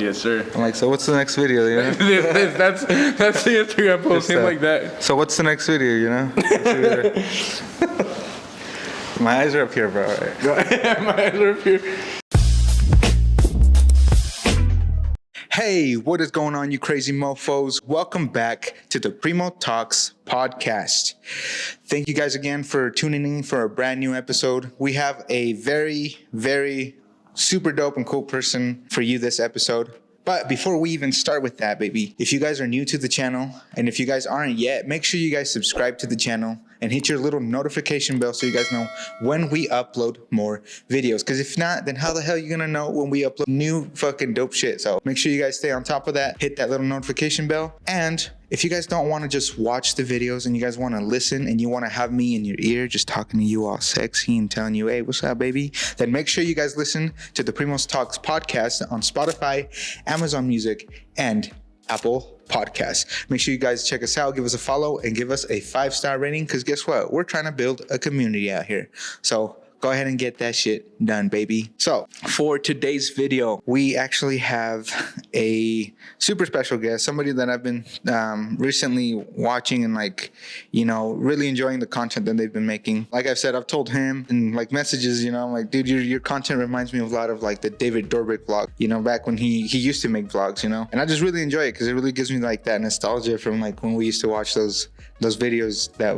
Yes, sir. I'm like, so what's the next video, you know? That's the Instagram post, him like that. So what's the next video, you know? My eyes are up here, bro. My eyes are up here. Hey, what is going on, you crazy mofos? Welcome back to the PrimoTalks Podcast. Thank you guys again for tuning in for a brand new episode. We have a very, very super dope and cool person for you this episode. But before we even start with that, baby, if you guys are new to the channel, and if you guys aren't yet, make sure you guys subscribe to the channel and hit your little notification bell so you guys know when we upload more videos. Because if not, then how the hell are you going to know when we upload new fucking dope shit? So make sure you guys stay on top of that. Hit that little notification bell. And if you guys don't want to just watch the videos and you guys want to listen and you want to have me in your ear just talking to you all sexy and telling you, hey, what's up, baby? Then make sure you guys listen to the PrimoTalks Podcast on Spotify, Amazon Music, and Apple Podcasts. Make sure you guys check us out, give us a follow, and give us a 5-star rating, because guess what? We're trying to build a community out here. So go ahead and get that shit done, baby. So for today's video, we actually have a super special guest, somebody that I've been recently watching and really enjoying the content that they've been making. Like I've said, I've told him in messages, I'm like, dude, your content reminds me of a lot of the David Dorbik vlog, back when he used to make vlogs, and I just really enjoy it because it really gives me that nostalgia from when we used to watch those videos that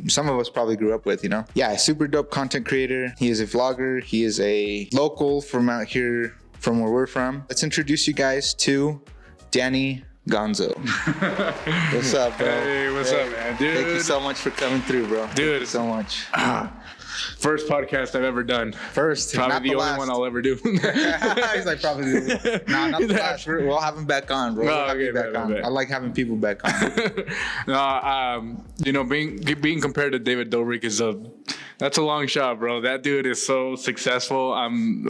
some of us probably grew up with, Yeah, super dope content creator. He is a vlogger. He is a local from out here, from where we're from. Let's introduce you guys to Danny GONZO. What's up, bro? Hey, what's up, man? Dude. Thank you so much for coming through, bro. Dude. Thank you so much. First podcast I've ever done. First. Probably the only one I'll ever do. He's like, probably the only. Nah, not the last. We'll have him back on, bro. We'll have him back on. I like having people back on. Being compared to David Dobrik that's a long shot, bro. That dude is so successful. I'm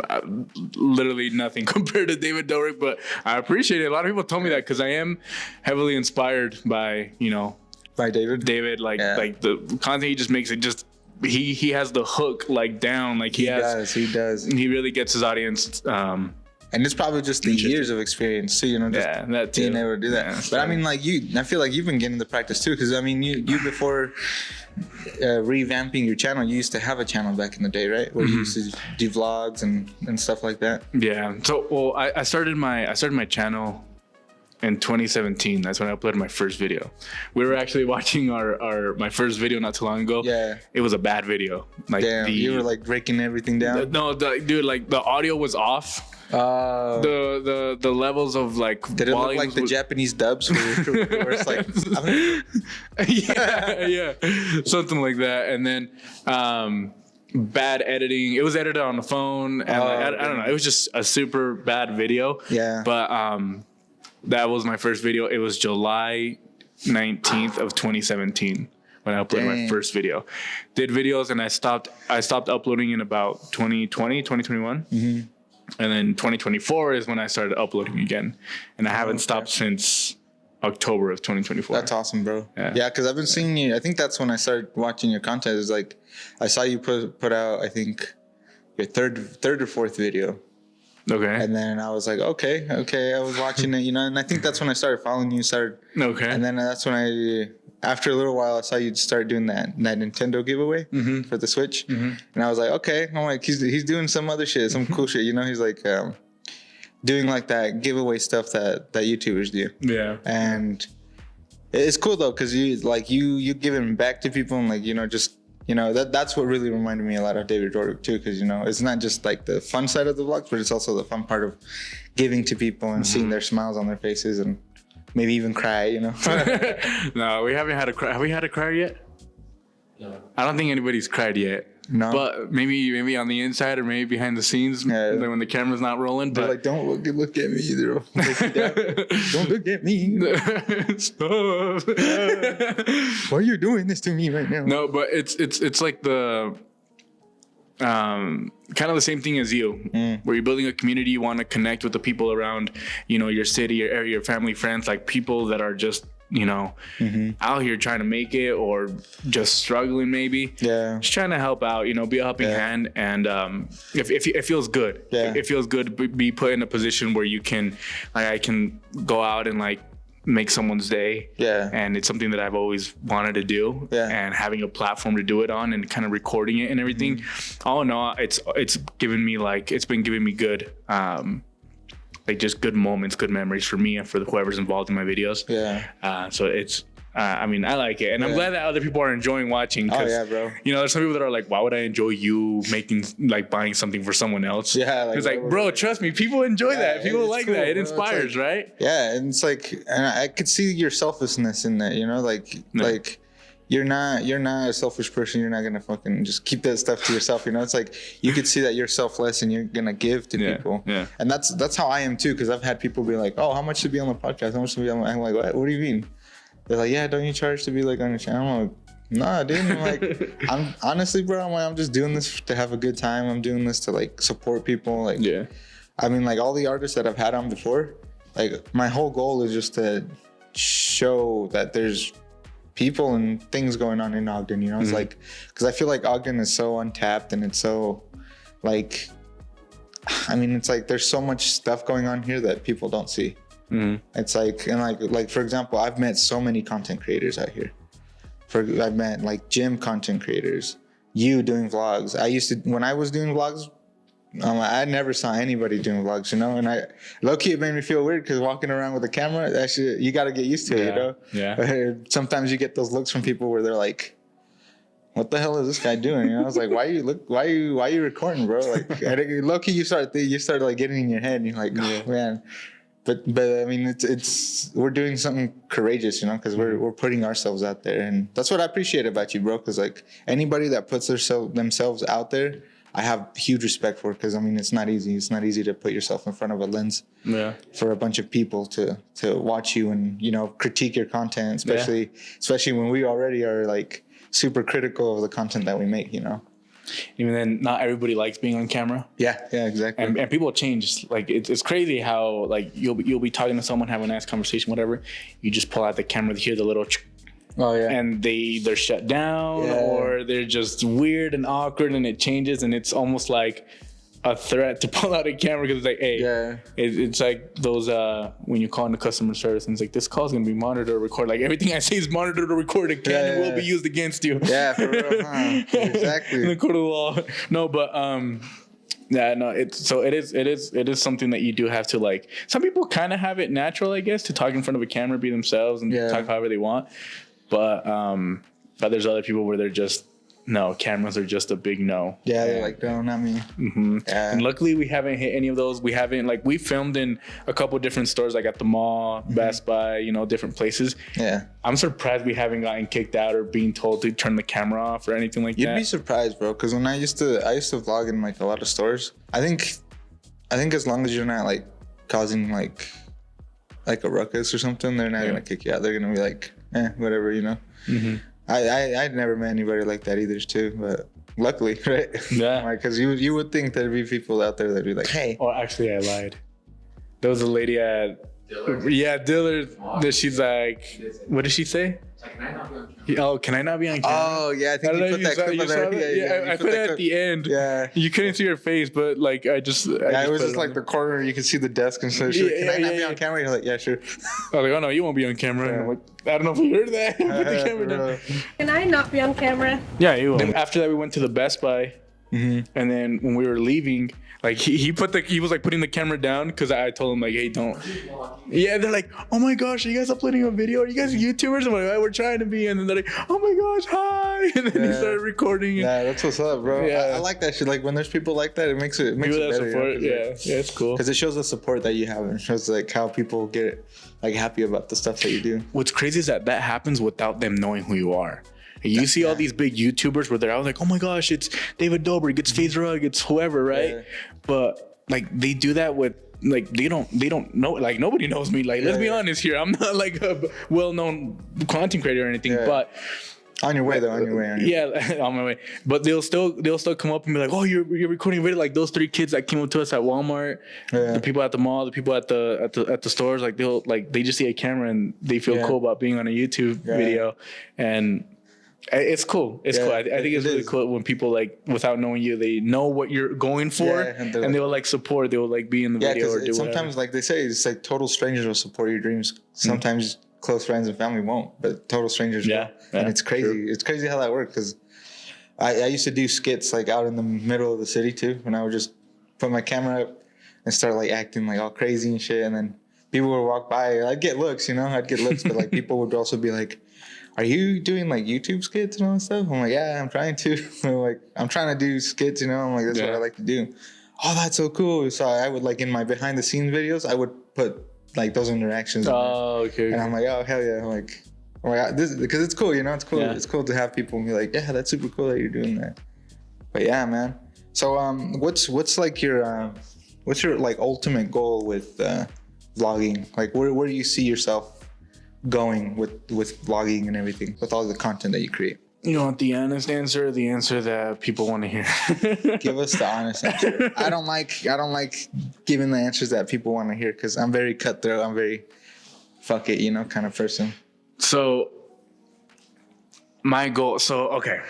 literally nothing compared to David Dobrik, but I appreciate it. A lot of people told me that because I am heavily inspired by, by David. David, the content he just makes, it just he has the hook down. He does. He really gets his audience. And it's probably just the years of experience too, just that too. being able to do that. Yeah, but I mean, I feel like you've been getting the practice too, because I mean, you before revamping your channel, you used to have a channel back in the day, right? Where you used to do vlogs and stuff like that. Yeah. So, I started my channel in 2017. That's when I uploaded my first video. We were actually watching my first video not too long ago. Yeah. It was a bad video. Damn, you were breaking everything down. Dude, the audio was off. The levels of did it look like the Japanese dubs where it's yeah, something like that. And then bad editing. It was edited on the phone, and I don't know. It was just a super bad video. Yeah. But that was my first video. It was July 19th of 2017 when I uploaded my first video. Did videos, and I stopped uploading in about 2021. Mm-hmm. And then 2024 is when I started uploading again. And I haven't stopped since October of 2024. That's awesome, bro. Yeah, because I've been seeing you. I think that's when I started watching your content. It was I saw you put out, I think, your third or fourth video. Okay. And then I was like, okay. I was watching it, and I think that's when I started following you. Okay. And then that's when after a little while, I saw you start doing that Nintendo giveaway for the Switch. Mm-hmm. And I was like, okay. I'm like, he's doing some other shit, some cool shit. He's doing that giveaway stuff that YouTubers do. Yeah. And it's cool though, because you giving back to people and that's what really reminded me a lot of David Dorbik too, because it's not just the fun side of the vlogs, but it's also the fun part of giving to people and seeing their smiles on their faces and maybe even cry, No, we haven't had a cry. Have we had a cry yet? No. I don't think anybody's cried yet. No. But maybe on the inside or maybe behind the scenes when the camera's not rolling. They're but don't look at me either. Don't look at me. Stop. Why are you doing this to me right now? No, but it's like the kind of the same thing as you, where you're building a community. You want to connect with the people around, your city, your area, your family, friends, people that are just out here trying to make it or just struggling maybe. Yeah. Just trying to help out, be a helping hand. And if it feels good. Yeah. It feels good to be put in a position where you can, like, I can go out and like make someone's day. Yeah. And it's something that I've always wanted to do. Yeah. And having a platform to do it on and kind of recording it and everything. All in all, it's been giving me good, like just good moments, good memories for me and for whoever's involved in my videos. Yeah. So it's, I like it. And I'm glad that other people are enjoying watching. Oh, yeah, bro. There's some people that are like, why would I enjoy you buying something for someone else? Yeah. It's like, bro, trust me, people enjoy that. People like cool, that. It inspires, right? Yeah. And it's like, and I could see your selflessness in that, like you're not a selfish person. You're not going to fucking just keep that stuff to yourself. It's like, you could see that you're selfless and you're going to give to people. Yeah. And that's how I am too. Cause I've had people be like, oh, how much to be on the podcast? How much to be on I'm like, what do you mean? They're like, yeah, don't you charge to be like on your channel? I'm like, nah, dude. I'm like, I'm honestly, bro, I'm just doing this to have a good time. I'm doing this to like support people. Like, yeah. I mean, like all the artists that I've had on before, like my whole goal is just to show that there's people and things going on in Ogden, It's like, because I feel like Ogden is so untapped and it's so like, I mean, it's like there's so much stuff going on here that people don't see. It's like, and like for example, I've met so many content creators out here. I've met like gym content creators, you doing vlogs. When I was doing vlogs, I never saw anybody doing vlogs, and I low-key it made me feel weird because walking around with a camera, that shit, you got to get used to it, Yeah. Sometimes you get those looks from people where they're like, what the hell is this guy doing? I was like, why are you recording, bro? Like, low-key you start like getting in your head and you're like, oh, man. But I mean, it's we're doing something courageous, because we're putting ourselves out there. And that's what I appreciate about you, bro. Because like anybody that puts themselves out there, I have huge respect for, because I mean, it's not easy. It's not easy to put yourself in front of a lens for a bunch of people to watch you and, critique your content, especially when we already are like super critical of the content that we make, Even then, not everybody likes being on camera. Yeah, exactly. And people change. Like it's crazy how like you'll be talking to someone, have a nice conversation, whatever. You just pull out the camera, hear the little, and they're shut down or they're just weird and awkward, and it changes, and it's almost like a threat to pull out a camera because it's like, hey, it's like those when you call into customer service and it's like, this call is gonna be monitored or recorded. Like everything I say is monitored or recorded. It will be used against you. Yeah, for real, huh? Exactly. In the court of law. No, but it is something that you do have to like. Some people kind of have it natural, I guess, to talk in front of a camera, be themselves, and talk however they want. But there's other people where they're just. No, cameras are just a big no. Yeah, they're like, no, not me. Yeah. And luckily, we haven't hit any of those. We filmed in a couple different stores, like at the mall, Best Buy, different places. Yeah. I'm surprised we haven't gotten kicked out or being told to turn the camera off or anything like that. You'd be surprised, bro, because when I used to vlog in like a lot of stores. I think as long as you're not like causing like a ruckus or something, they're not gonna kick you out. They're gonna be like, whatever, I'd never met anybody like that either, too. But luckily, right? Yeah. Because you would think there'd be people out there that'd be like, hey. Oh, actually, I lied. There was a lady at Dillard's. That she's like, what did she say? Can I not be on camera? Oh, yeah. I think you put that clip on there. Yeah, I put it at the end. Yeah. You couldn't see her face, but like I just it was just like the corner. You could see the desk and stuff. Can I not be on camera? You're like, yeah, sure. I was like, oh no, you won't be on camera. And I'm like, I don't know if you heard that. Put the camera down. Can I not be on camera? Yeah, you will. After that, we went to the Best Buy. And then when we were leaving, like he was like putting the camera down because I told him like, hey, don't. Yeah, they're like, oh my gosh, are you guys uploading a video? Are you guys YouTubers? I'm like, we're trying to be. And then they're like, oh my gosh, hi. And then he started recording. Yeah, that's what's up, bro. Yeah. I like that shit. Like when there's people like that, it makes it better. Support, yeah, it's cool. Because it shows the support that you have, and it shows like how people get like happy about the stuff that you do. What's crazy is that happens without them knowing who you are. You see all these big YouTubers where they're out like, oh my gosh, it's David Dorbik, it's FaZe Rug, it's whoever, right? Yeah. But like they do that with like they don't know, like nobody knows me. Like let's be honest here, I'm not like a well-known content creator or anything, but On your way though, on your way. Yeah, on my way. But they'll still come up and be like, "Oh, you're recording a video." Like those 3 kids that came up to us at Walmart, the people at the mall, the people at the stores. Like they just see a camera and they feel cool about being on a YouTube video, and it's cool. It's cool. I think it's really cool when people like without knowing you, they know what you're going for, and they will like support. They will like be in the video or do sometimes whatever. Like they say, it's like total strangers will support your dreams. Sometimes close friends and family won't, but total strangers will. And it's crazy. True. It's crazy how that works because I used to do skits like out in the middle of the city too, and I would just put my camera up and start like acting like all crazy and shit, and then people would walk by. I'd get looks, but like people would also be like, "Are you doing like YouTube skits and all that stuff?" I'm like, "Yeah, I'm trying to." I'm trying to do skits, I'm like, that's what I like to do. Oh, that's so cool. So I would like in my behind the scenes videos, I would put like those interactions. Oh, okay. And I'm like, oh hell yeah! I'm like, oh my god, this because it's cool, It's cool. Yeah. It's cool to have people be like, yeah, that's super cool that you're doing that. But yeah, man. So what's like your what's your like ultimate goal with vlogging? Like where do you see yourself going with vlogging and everything, with all the content that you create? You want the honest answer, or the answer that people want to hear? Give us the honest answer. I don't like giving the answers that people want to hear because I'm very cutthroat. I'm very fuck it, kind of person. So my goal. So okay,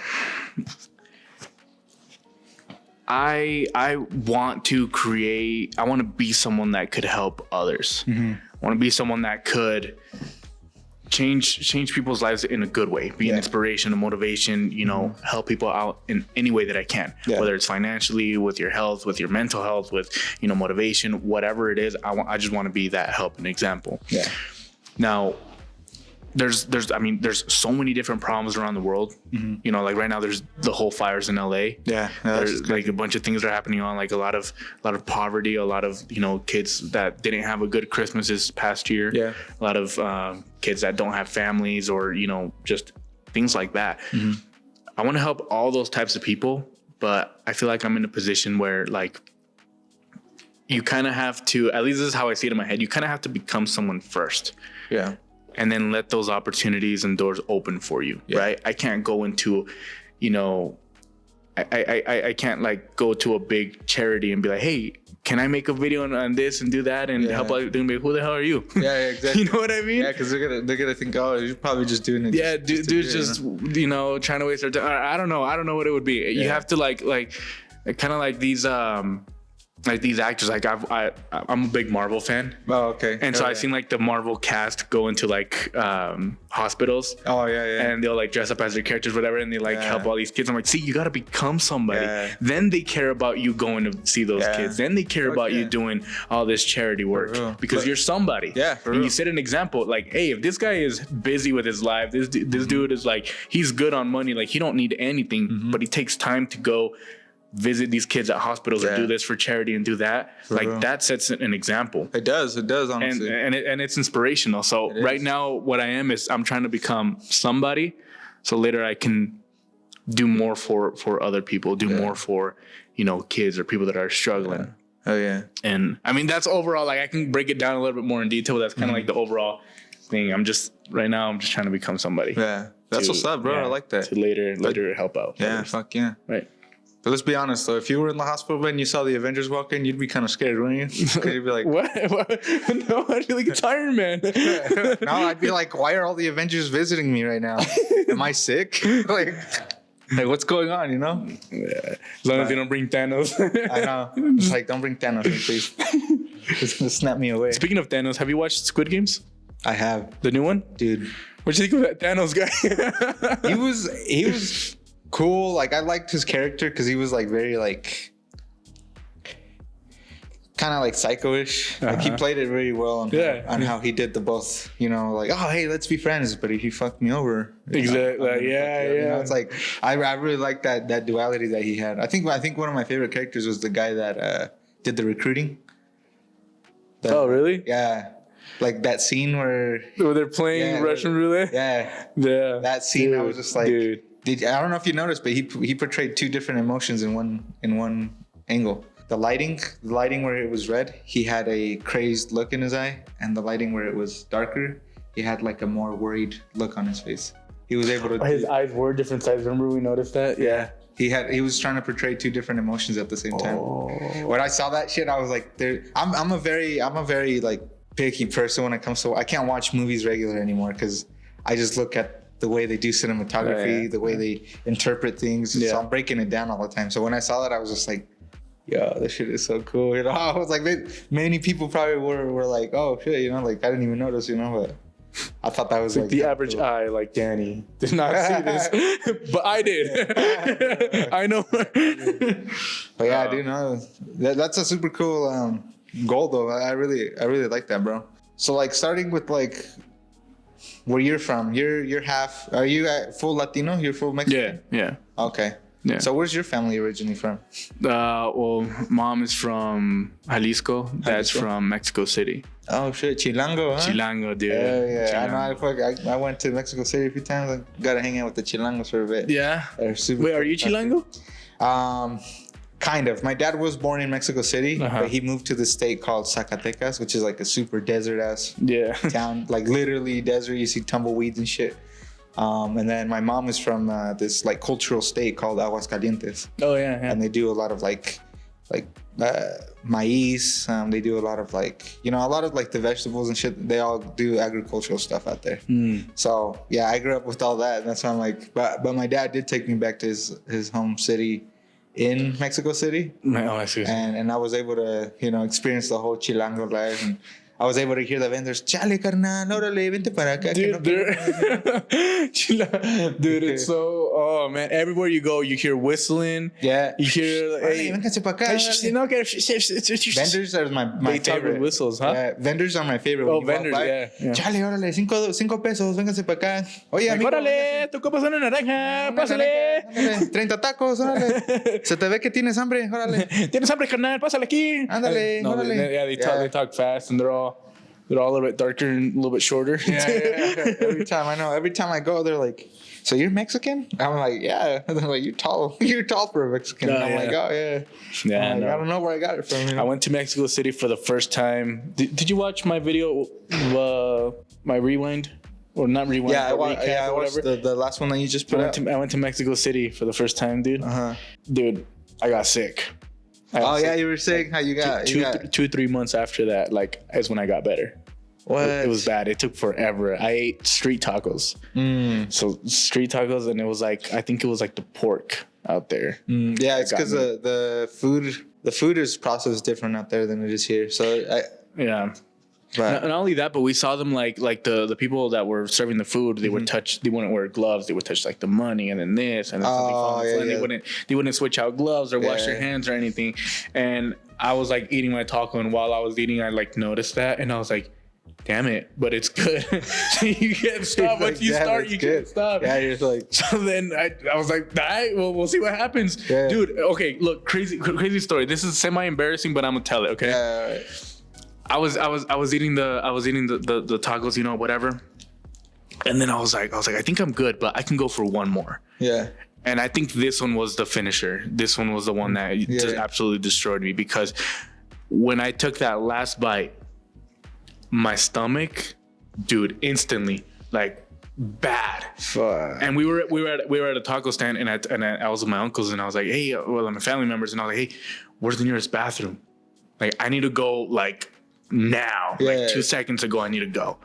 I want to create. I want to be someone that could help others. I want to be someone that could change people's lives in a good way, be an inspiration, a motivation, help people out in any way that I can, whether it's financially, with your health, with your mental health, with, motivation, whatever it is. I just want to be that help and example. Yeah. Now, there's so many different problems around the world. Like right now there's the whole fires in LA. There's like a bunch of things that are happening on, like a lot of poverty, a lot of kids that didn't have a good Christmas this past year. A lot of kids that don't have families, or just things like that. I want to help all those types of people, but I feel like I'm in a position where like you kind of have to, at least this is how I see it in my head, you kind of have to become someone first. And then let those opportunities and doors open for you, right? I can't go into, I can't like go to a big charity and be like, hey, can I make a video on this and do that and help out? They're gonna be like, who the hell are you? Yeah, exactly. You know what I mean? Yeah, because they're gonna think, oh, you're probably just doing it. Yeah, dude's just trying to waste their time. I don't know what it would be. You have to like kind of like these actors, like I'm a big Marvel fan. Oh, okay. And so I've seen like the Marvel cast go into like hospitals. Oh yeah. And they'll like dress up as their characters, whatever, and they like help all these kids. I'm like, see, you gotta become somebody. Then they care about you going to see those kids. Then they care about you doing all this charity work because you're somebody. And you set an example. Like, hey, if this guy is busy with his life, this dude is like, he's good on money. Like he don't need anything, but he takes time to go visit these kids at hospitals or do this for charity and do that. That sets an example. It does honestly. And it's inspirational. So right now what I am is I'm trying to become somebody so later I can do more for other people, do more for, kids or people that are struggling. Oh yeah. And I mean, that's overall, like I can break it down a little bit more in detail. That's kind of like the overall thing. I'm just trying to become somebody. Yeah. That's what's up, bro. I like that. To later help out. Yeah. Others. Fuck yeah. Right. But let's be honest, though. If you were in the hospital bed and you saw the Avengers walk in, you'd be kind of scared, wouldn't you? Because you'd be like, what? No, I'd be like, it's Iron Man. No, I'd be like, why are all the Avengers visiting me right now? Am I sick? like what's going on, Yeah. As long as they don't bring Thanos. I know. It's like, don't bring Thanos in, please. It's going to snap me away. Speaking of Thanos, have you watched Squid Games? I have. The new one? Dude. What'd you think of that Thanos guy? He was cool. Like I liked his character because he was like very like kind of like psycho-ish. Like he played it really well on how he did the both. Like, oh hey, let's be friends, but if you fuck me over, exactly. It's like I really like that duality that he had. I think one of my favorite characters was the guy that did the recruiting. Oh really? Yeah. Like that scene where they're playing Russian roulette. Yeah. That scene, I was just like, dude. I don't know if you noticed, but he portrayed two different emotions in one angle. The lighting where it was red, he had a crazed look in his eye, and the lighting where it was darker, he had like a more worried look on his face. he was able to. His eyes were different sizes. Remember we noticed that? Yeah. He was trying to portray two different emotions at the same time. When I saw that shit, I was like, I'm a very like picky person when it comes to. I can't watch movies regular anymore because I just look at the way they do cinematography, the way they interpret things. Yeah. So I'm breaking it down all the time. So when I saw that, I was just like, yo, this shit is so cool. You know, I was like, many people probably were like, oh shit, you know, like I didn't even notice, you know, but I thought that was like the average eye, like Danny did not see this, but I did. I know. But yeah, dude, no, that's a super cool goal though. I really like that, bro. So like starting with like where you're from, you're half. Are you full Latino? You're full Mexican? Yeah. Okay. Yeah. So where's your family originally from? Well, mom is from Jalisco. Dad's from Mexico City. Oh shit, Chilango, huh? Chilango, dude. Yeah. Chilango. I know. I went to Mexico City a few times. I got to hang out with the Chilangos for a bit. Yeah. They're super. Wait, are you Chilango? Kind of. My dad was born in Mexico City, but he moved to the state called Zacatecas, which is like a super desert ass town. Like literally desert. You see tumbleweeds and shit. And then my mom is from this like cultural state called Aguascalientes. Oh yeah. And they do a lot of like maize. They do a lot of like, you know, a lot of like the vegetables and shit. They all do agricultural stuff out there. So yeah, I grew up with all that. And that's why I'm like, but my dad did take me back to his home city in Mexico City. I see. And I was able to, you know, experience the whole Chilango life. And I was able to hear the vendors, chale, carnal, órale, vente para acá. Dude, it's so, oh man, everywhere you go, you hear whistling. Yeah. You hear, hey, vénganse para acá. Vendors are my favorite. With whistles, huh? Yeah, vendors are my favorite. Oh, vendors, yeah. Chale, órale, 5 pesos, vénganse para acá. Oye, amigo. Órale, tu copa es una naranja, pásale. 30 tacos, órale. Se te ve que tienes hambre, órale. Tienes hambre, carnal, pásale aquí. Ándale, no, órale. They talk fast and they're all a little bit darker and a little bit shorter. Yeah. Every time I go, they're like, so you're Mexican? I'm like, yeah. And they're like, you're tall for a Mexican. I'm like, oh yeah. Yeah, I don't know where I got it from. You know? I went to Mexico City for the first time. Did you watch my video, my rewind? Or not rewind, I watched the last one that you just put out. I went to Mexico City for the first time, dude. Dude, I got sick. You were saying how you got 2-3 months after that, like, is when I got better. What? It was bad. It took forever. I ate street tacos. So street tacos, and it was like, I think it was like the pork out there. Yeah, it's because the food is processed different out there than it is here. So yeah. But not only that, but we saw them like the people that were serving the food. They would touch. They wouldn't wear gloves. They would touch like the money and then this and then something fall on the floor. They wouldn't switch out gloves or wash their hands or anything. And I was like eating my taco, and while I was eating, I like noticed that, and I was like, damn it, but it's good. You can't stop. Once you start, you can't stop. Yeah, you're like. So then I was like, all right, well, we'll see what happens, dude. Okay, look, crazy story. This is semi embarrassing, but I'm gonna tell it. Okay. All right. I was eating the tacos, you know, whatever. And then I was like, I think I'm good, but I can go for one more. Yeah. And I think this one was the finisher. This one was the one that just absolutely destroyed me, because when I took that last bite, my stomach, dude, instantly, like, bad. Fuck. And we were at a taco stand, and I was with my uncles, and I was like, hey, well, my family members, and I was like, hey, where's the nearest bathroom? Like, I need to go, like, now. Like 2 seconds ago, I need to go.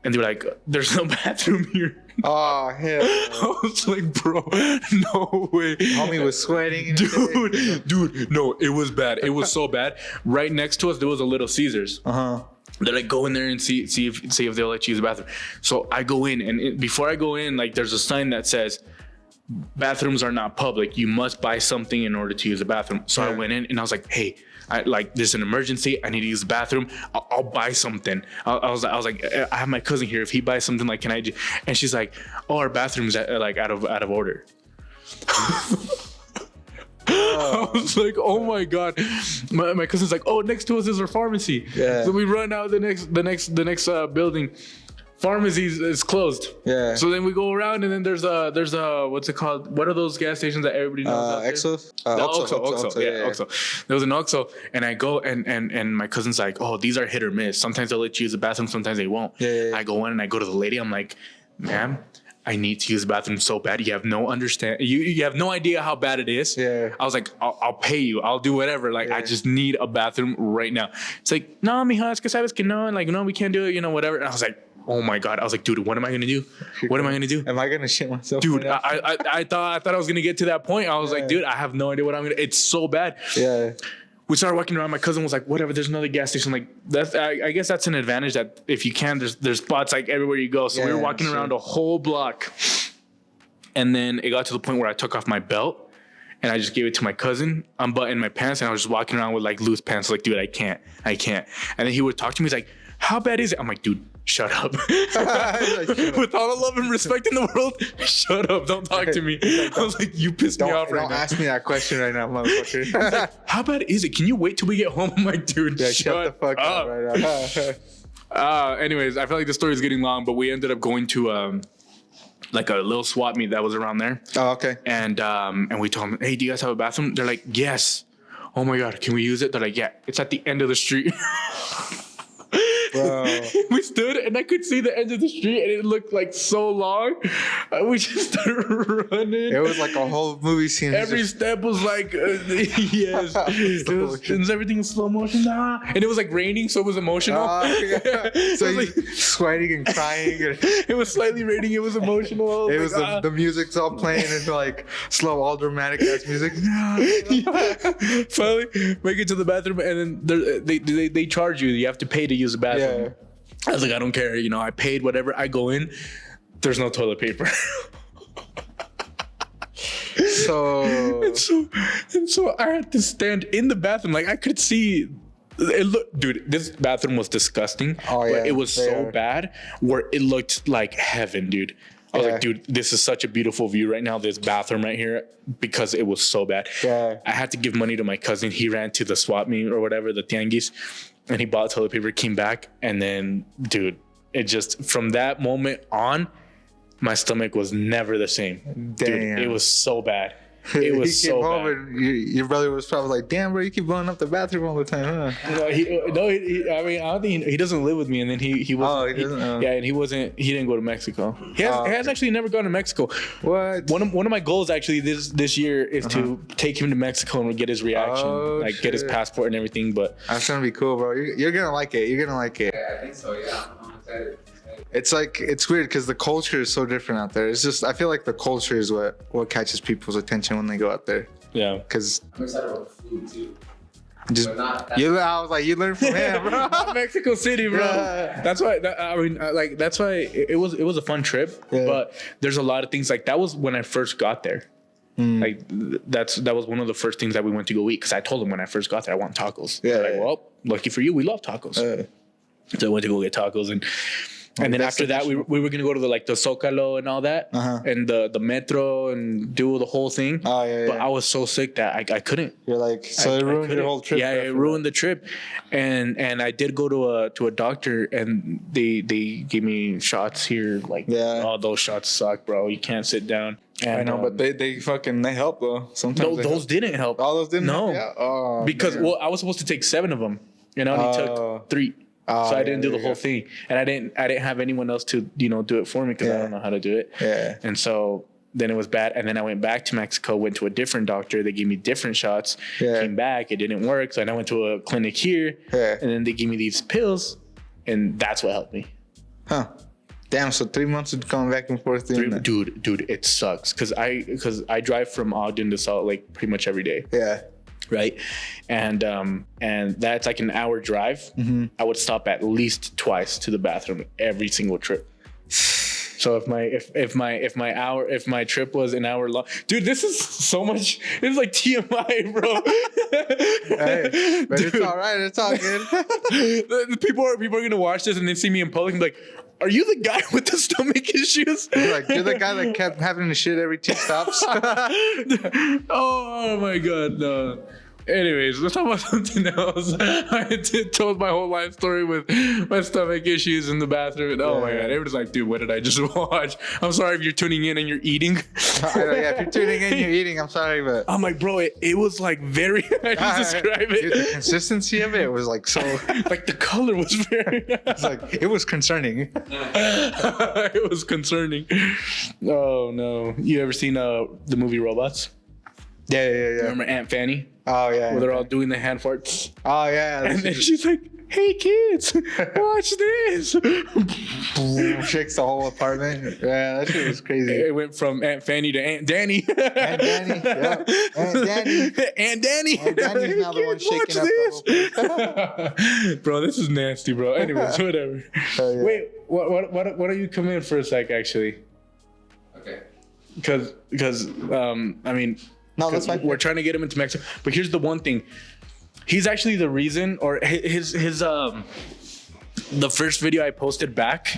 And they were like, there's no bathroom here. Oh, hell. I was like, bro, no way. Homie was sweating. Dude, no, it was bad. It was so bad. Right next to us, there was a Little Caesars. They're like, go in there and see if they'll let you use the bathroom. So I go in, and before I go in, like, there's a sign that says, bathrooms are not public. You must buy something in order to use the bathroom. So I went in, and I was like, hey, there's an emergency. I need to use the bathroom. I'll buy something. I was like, I have my cousin here. If he buys something, like, can I? And she's like, oh, our bathroom's like out of order. I was like, oh my god. My cousin's like, oh, next to us is our pharmacy. Yeah. So we run out the next building. Pharmacy is closed. Yeah. So then we go around, and then there's a what's it called? What are those gas stations that everybody knows? Exos? OXXO. Yeah, OXXO. There was an OXXO, and I go, and my cousin's like, oh, these are hit or miss. Sometimes they'll let you use the bathroom, sometimes they won't. Yeah. I go in and I go to the lady. I'm like, ma'am, I need to use the bathroom so bad. You have no you have no idea how bad it is. Yeah. I was like, I'll pay you. I'll do whatever. Like, I just need a bathroom right now. It's like, no, mija, es que sabes que no. And like, no, we can't do it, you know, whatever. And I was like, oh my God. I was like, dude, what am I going to do? What am I going to do? Am I going to shit myself? Dude, I thought I was going to get to that point. I was like, dude, I have no idea what I'm going to, it's so bad. Yeah. We started walking around. My cousin was like, whatever, there's another gas station. Like, that's, I guess that's an advantage that if you can, there's spots like everywhere you go. So we were walking around a whole block. And then it got to the point where I took off my belt and I just gave it to my cousin, unbuttoned my pants, and I was just walking around with like loose pants. Like, dude, I can't. And then he would talk to me. He's like, how bad is it? I'm like, dude, shut up. With all the love and respect in the world, shut up. Don't talk to me. I was like, you pissed me off right now. Don't ask me that question right now, motherfucker. Like, how bad is it? Can you wait till we get home? I'm like, dude, shut the fuck up right now. Anyways, I feel like the story is getting long, but we ended up going to like a little swap meet that was around there. Oh, okay. And we told them, hey, do you guys have a bathroom? They're like, yes. Oh my God, can we use it? They're like, yeah, it's at the end of the street. Bro. We stood and I could see the end of the street and it looked like so long. We just started running. It was like a whole movie scene. Every step was like, yes. It was everything in slow motion. And it was like raining, so it was emotional. So you sweating and crying. It was slightly raining. It was emotional. It was the music's all playing and like slow, all dramatic ass music. Finally, make it to the bathroom and then they charge you. You have to pay to use the bathroom. Yeah. I was like, I don't care. You know, I paid whatever. I go in. There's no toilet paper. So I had to stand in the bathroom. Like I could see it. Dude, this bathroom was disgusting. Oh yeah, but it was so bad where it looked like heaven, dude. I was like, dude, this is such a beautiful view right now. This bathroom right here, because it was so bad. Yeah. I had to give money to my cousin. He ran to the swap meet or whatever, the tianguis, and he bought toilet paper, came back, and then, dude, it just, from that moment on, my stomach was never the same. Damn. Dude, it was so bad. It was so bad. And your brother was probably like, damn, bro, you keep blowing up the bathroom all the time, huh? I mean, I don't think he doesn't live with me, and then he was. Oh, he doesn't. Yeah, and he didn't go to Mexico. He has actually never gone to Mexico. What? One of my goals actually this year is to take him to Mexico and get his reaction, get his passport and everything. But that's gonna be cool, bro. You're gonna like it. You're gonna like it. Yeah, I think so. Yeah, I'm excited. It's like, it's weird because the culture is so different out there. It's just, I feel like the culture is what catches people's attention when they go out there. yeah, Because I'm excited about food too. just But not I was like, you learn from him, bro. Mexico City, bro. Yeah. That's why. That's why it was a fun trip. Yeah. But there's a lot of things like that was when I first got there. Like that was one of the first things that we went to go eat because I told them when I first got there I want tacos. Yeah. They're like, well, lucky for you, we love tacos. So I went to go get tacos and then after that, we were gonna go to the Zocalo and all that, and the metro and do the whole thing. Oh yeah. But I was so sick that I couldn't. You're like, so it ruined your whole trip. Yeah, it ruined the trip, and I did go to a doctor, and they gave me shots here. Like, oh, those shots suck, bro. You can't sit down. And, I know, but they help though. Sometimes those didn't help. All those didn't. No, help? Yeah. Oh, because damn. I was supposed to take 7 of them, and I only took 3. So I didn't do the whole thing, and I didn't have anyone else to do it for me because I don't know how to do it. Yeah. And so then it was bad, and then I went back to Mexico, went to a different doctor. They gave me different shots. Yeah. Came back, it didn't work. So then I went to a clinic here, and then they gave me these pills, and that's what helped me. Huh. Damn. So 3 months of going back and forth. Dude, it sucks because I drive from Ogden to Salt Lake pretty much every day. Yeah. Right. And that's like an hour drive. I would stop at least twice to the bathroom every single trip. So if my trip was an hour long, dude, this is so much. It's like TMI, bro. Hey, but dude, it's all right. It's all good. People are gonna watch this and they see me in public and be like, are you the guy with the stomach issues? You're the guy that kept having to shit every 2 stops. Oh my god, no. Anyways, let's talk about something else. I told my whole life story with my stomach issues in the bathroom. And, oh my God. Everybody's like, dude, what did I just watch? I'm sorry if you're tuning in and you're eating. I know, yeah, if you're tuning in, you're eating. I'm sorry, but I'm like, bro, it was like very, I just describe it. Dude, the consistency of it was like so. Like the color was very. It's like it was concerning. It was concerning. Oh no! You ever seen the movie Robots? Yeah. Remember Aunt Fanny? Oh yeah. Where they're all doing the hand farts. Oh yeah. And then she's like, "Hey kids, watch this." Shakes the whole apartment. Yeah, that shit was crazy. It went from Aunt Fanny to Aunt Danny. Aunt Danny. Yeah. Aunt Danny. Aunt Danny. Aunt Danny's now the one shaking up the whole Bro, this is nasty, bro. Anyways, whatever. Oh, yeah. Wait, what are you come in for a sec, actually? Okay. Because I mean, No, that's fine. we're trying to get him into Mexico. But here's the one thing. He's actually the reason, or his the first video I posted back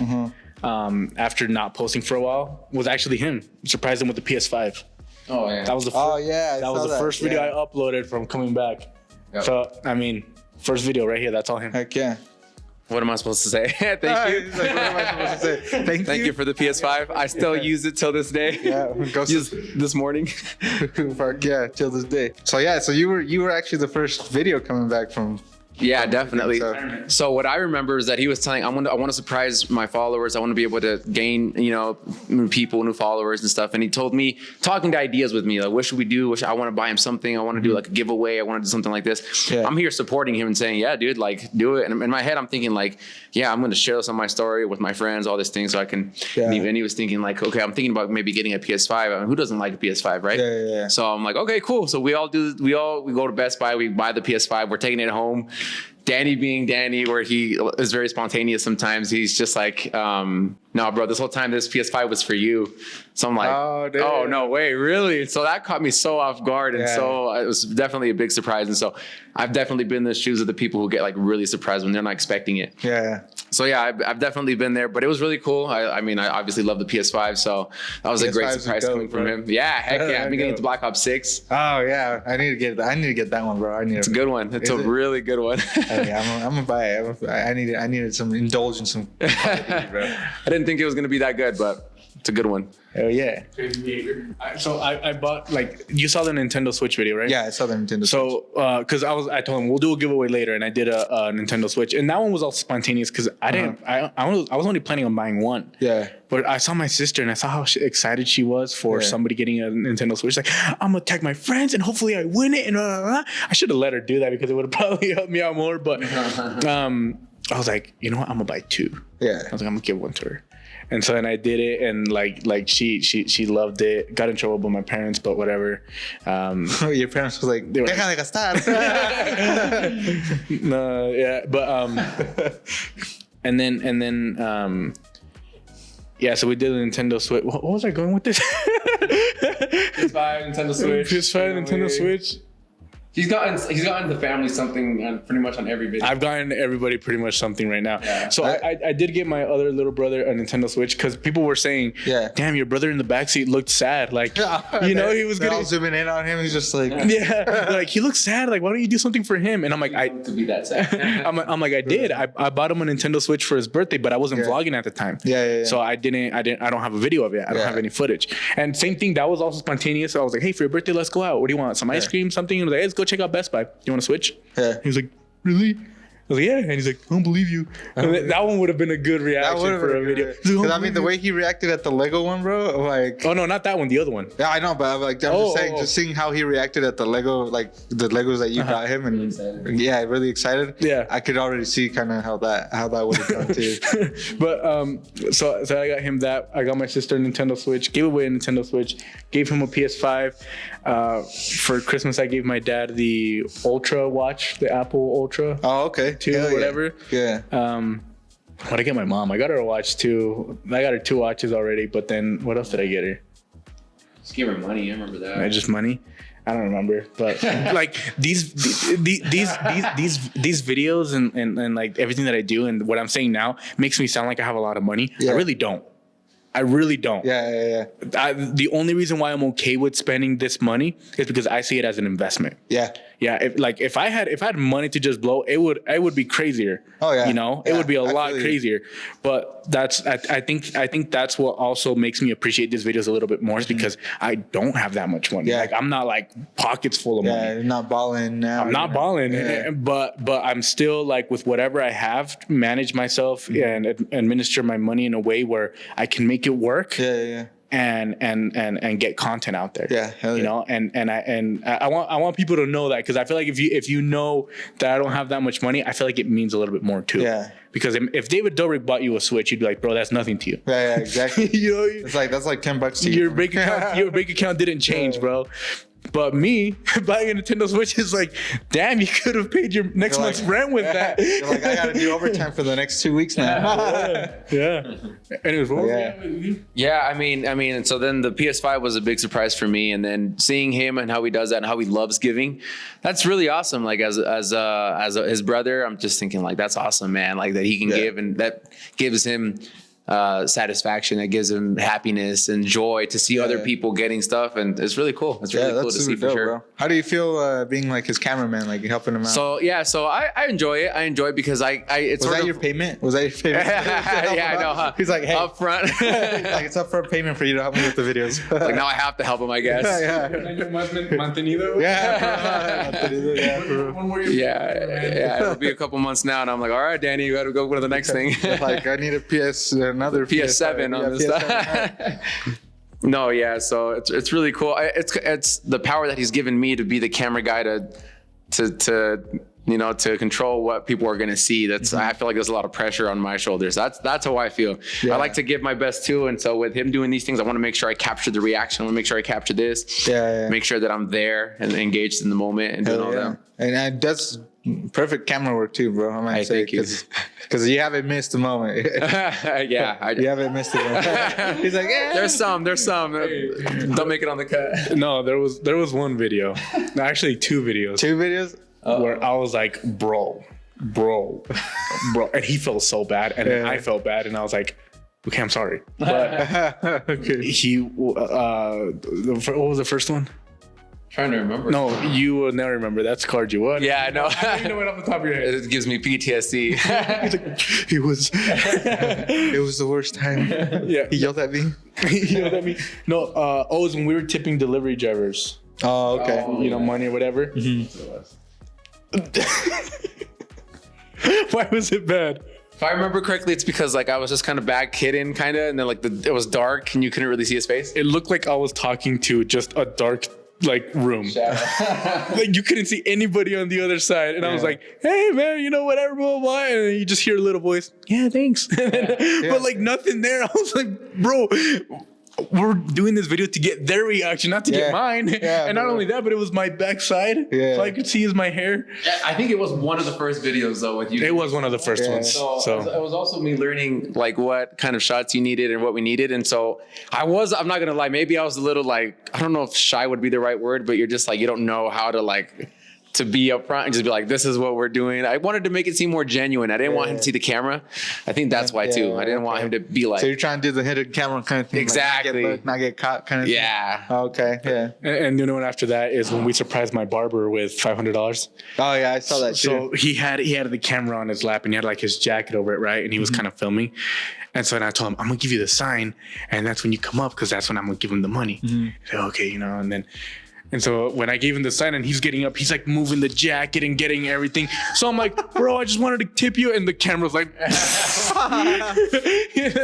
after not posting for a while was actually him. Surprised him with the PS5. Oh yeah. That was the first, Oh yeah. that was the first video I uploaded from coming back. Yep. So I mean, first video right here. That's all him. Heck yeah. What am I supposed to say? Thank you. He's like, what am I supposed to say? Thank you for the PS5. I still use it till this day. Yeah, Just this morning. Fuck yeah, till this day. So yeah, so you were actually the first video coming back from. Yeah, definitely. So- So what I remember is that he was telling, I want to surprise my followers. I want to be able to gain, new people, new followers and stuff. And he told me, talking to ideas with me, like, what should we do? I want to buy him something. I want to do like a giveaway. I want to do something like this. Yeah. I'm here supporting him and saying, yeah, dude, like do it. And in my head, I'm thinking like, yeah, I'm going to share some of my story with my friends, all these things. So I can, Yeah. and he was thinking like, okay, I'm thinking about maybe getting a PS5. I mean, who doesn't like a PS5, right? Yeah. So I'm like, okay, cool. So we go to Best Buy, we buy the PS5, we're taking it home. Danny being Danny, where he is very spontaneous sometimes, he's just like, no, bro, this whole time this PS5 was for you. So I'm like, Oh, dude. oh no way, really? So that caught me so off guard. And Yeah. so it was definitely a big surprise. And so I've definitely been in the shoes of the people who get like really surprised when they're not expecting it. Yeah. So yeah, I've definitely been there, but it was really cool. I mean, I obviously love the PS5, so that was a great PS5 's surprise dope, coming from bro. him. Yeah, heck yeah. I've been getting dope. to Black Ops 6. Oh yeah, I need to get that one, bro. It's a good one. It's Is a it? really good one. I'm gonna buy it. I needed some indulgence, some quality, bro. I didn't think it was gonna be that good, but it's a good one. Hell yeah. So I bought, like, you saw the Nintendo Switch video, right? Yeah, I saw the Nintendo. So, because I told him we'll do a giveaway later, and I did a Nintendo Switch, and that one was all spontaneous because I didn't. I was only planning on buying one. Yeah. But I saw my sister, and I saw how excited she was for Yeah. somebody getting a Nintendo Switch. Like, I'm gonna tag my friends, and hopefully I win it. And I should have let her do that because it would have probably helped me out more. But I was like, you know what? I'm gonna buy two. Yeah. I was like, I'm gonna give one to her. And so then I did it, and like she loved it. Got in trouble by my parents, but whatever. Your parents was like, They were- "Deja de gastar." No, yeah, but and then yeah. So we did the Nintendo Switch. What was I going with this? PS5, Nintendo Switch. PS5, Nintendo Switch. He's gotten the family something pretty much on every video. I've gotten everybody pretty much something right now. Yeah. So I did get my other little brother a Nintendo Switch because people were saying, Yeah. damn, your brother in the backseat looked sad. Like, he was They're all getting, zooming in on him. He's just like, yeah, like he looks sad. Like, why don't you do something for him? And I'm like, to be that sad. I'm like, I did. I bought him a Nintendo Switch for his birthday, but I wasn't Yeah. vlogging at the time. Yeah. So I don't have a video of it. I don't Yeah. have any footage. And same thing, that was also spontaneous. So I was like, hey, for your birthday, let's go out. What do you want? Some ice cream, something? And I was like, hey, let's go check out Best Buy. You want to switch? Yeah. He was like, really? I was like, yeah. And he's like, I don't believe you. And that one would have been a good reaction for a video. Because I mean, the way he reacted at the Lego one, bro, like. Oh, no, not that one. The other one. Yeah, I know, but I'm just saying, just seeing how he reacted at the Lego, like the Legos that you got him, and really excited. Yeah. I could already see kind of how that would have gone too. But so I got him that. I got my sister a Nintendo Switch. Gave away a Nintendo Switch. Gave him a PS5. For Christmas, I gave my dad the Ultra watch, the Apple Ultra Oh, okay. 2, Hell yeah. whatever. Yeah. What I get my mom? I got her a watch too. I got her 2 watches already. But then what else did I get her? Just give her money. I remember that. Just money. I don't remember, but like these videos and like everything that I do and what I'm saying now makes me sound like I have a lot of money. Yeah. I really don't. Yeah. The only reason why I'm okay with spending this money is because I see it as an investment. Yeah. Yeah, if I had money to just blow, it would be crazier. Oh yeah, you know, it would be a lot crazier. But I think that's what also makes me appreciate these videos a little bit more, is because I don't have that much money. Yeah. Like I'm not like pockets full of money. Yeah, you're not balling now. I'm not balling, but I'm still like, with whatever I have, manage myself and administer my money in a way where I can make it work. Yeah. And get content out there. Yeah, hell you yeah. know, and I want people to know that, because I feel like if you know that I don't have that much money, I feel like it means a little bit more too. Yeah. Because if David Dorbik bought you a Switch, you'd be like, bro, that's nothing to you. Yeah, exactly. You know, that's like $10 to you. Your bank account didn't change, bro. But me buying a Nintendo Switch is like, damn, you could have paid your next month's rent with that. You're like, I got to do overtime for the next 2 weeks now. Yeah. Anyways, what was that? Yeah, I mean, so then the PS5 was a big surprise for me, and then seeing him and how he does that and how he loves giving, that's really awesome. Like as his brother, I'm just thinking like, that's awesome, man. Like that he can give, and that gives him satisfaction, that gives him happiness and joy to see other people getting stuff, and it's really cool. It's really cool to see for sure. Bro. How do you feel being like his cameraman, like helping him out? So I enjoy it. I enjoy it because it's was that your payment? Was that your payment? Yeah, I know. Huh? He's like, hey, up front. like, it's up for a payment for you to help me with the videos. Like now I have to help him, I guess. Mantenido? Yeah. It'll be a couple months now, and I'm like, all right, Danny, you got to go to the next thing. Like, I need another PS7 on this stuff. No, yeah. So it's really cool. It's the power that he's given me to be the camera guy to control what people are going to see. I feel like there's a lot of pressure on my shoulders. That's how I feel. I like to give my best too. And so with him doing these things, I want to make sure I capture the reaction. I want to make sure I capture this. Make sure that I'm there and engaged in the moment and doing all that. And that's perfect camera work too, bro. I might say, because you haven't missed a moment. You haven't missed a moment. He's like, yeah. There's some. Don't make it on the cut. No, there was one video. Actually, two videos. Two videos? Where I was like, bro. And he felt so bad. And then I felt bad. And I was like, okay, I'm sorry. But what was the first one? Trying to remember. No, you will never remember. That's card you what? Yeah, I know. You know it off the top of your head. It gives me PTSD. He's like, it was the worst time. Yeah. He yelled at me. He yelled at me. No, it was when we were tipping delivery drivers. Oh, okay. Money or whatever. Why was it bad? If I remember correctly, it's because like I was just kind of back hidden, kind of, and then like it was dark and you couldn't really see his face. It looked like I was talking to just a dark room. Like you couldn't see anybody on the other side, and I was like, "Hey man, whatever, blah, blah, blah," and then you just hear a little voice, "Yeah, thanks," but like nothing there. I was like, "Bro, we're doing this video to get their reaction, not to get mine." And not only that, but it was my backside, so I could see my hair. I think it was one of the first videos though with you. It was one of the first ones. So it was also me learning like what kind of shots you needed and what we needed. And so I'm not gonna lie, maybe I was a little like, I don't know if shy would be the right word, but you're just like, you don't know how to be upfront and just be like, this is what we're doing. I wanted to make it seem more genuine. I didn't want him to see the camera. I think that's why too. I didn't want him to be like. So you're trying to do the hidden camera kind of thing. Exactly. Like not get caught kind of thing. Yeah. Okay. Yeah. And after that is when we surprised my barber with $500. Oh yeah, I saw that too. So he had the camera on his lap and he had like his jacket over it, right? And he was kind of filming. And so then I told him, I'm gonna give you the sign, and that's when you come up, because that's when I'm gonna give him the money. He said, okay, and so when I gave him the sign and he's getting up, he's like moving the jacket and getting everything. So I'm like, bro, I just wanted to tip you. And the camera's like, and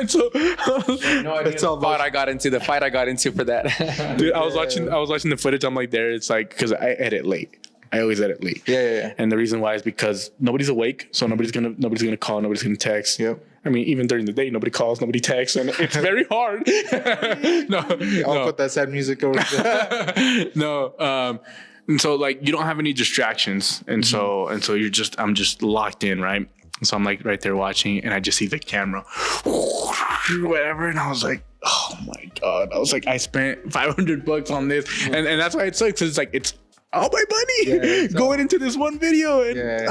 so no idea the fight I got into for that. Dude, I was watching the footage. I'm like, it's like, because I edit late. I always edit late. Yeah. And the reason why is because nobody's awake, so nobody's gonna call, nobody's gonna text. Yep. I mean, even during the day, nobody calls, nobody texts, and it's very hard. I'll put that sad music over there. No. And so like you don't have any distractions, and so I'm just locked in, right? So I'm like right there watching, and I just see the camera, whatever, and I was like, oh my god! I was like, I spent $500 on this, and that's why it sucks. Because it's like it's all my money going into this one video, and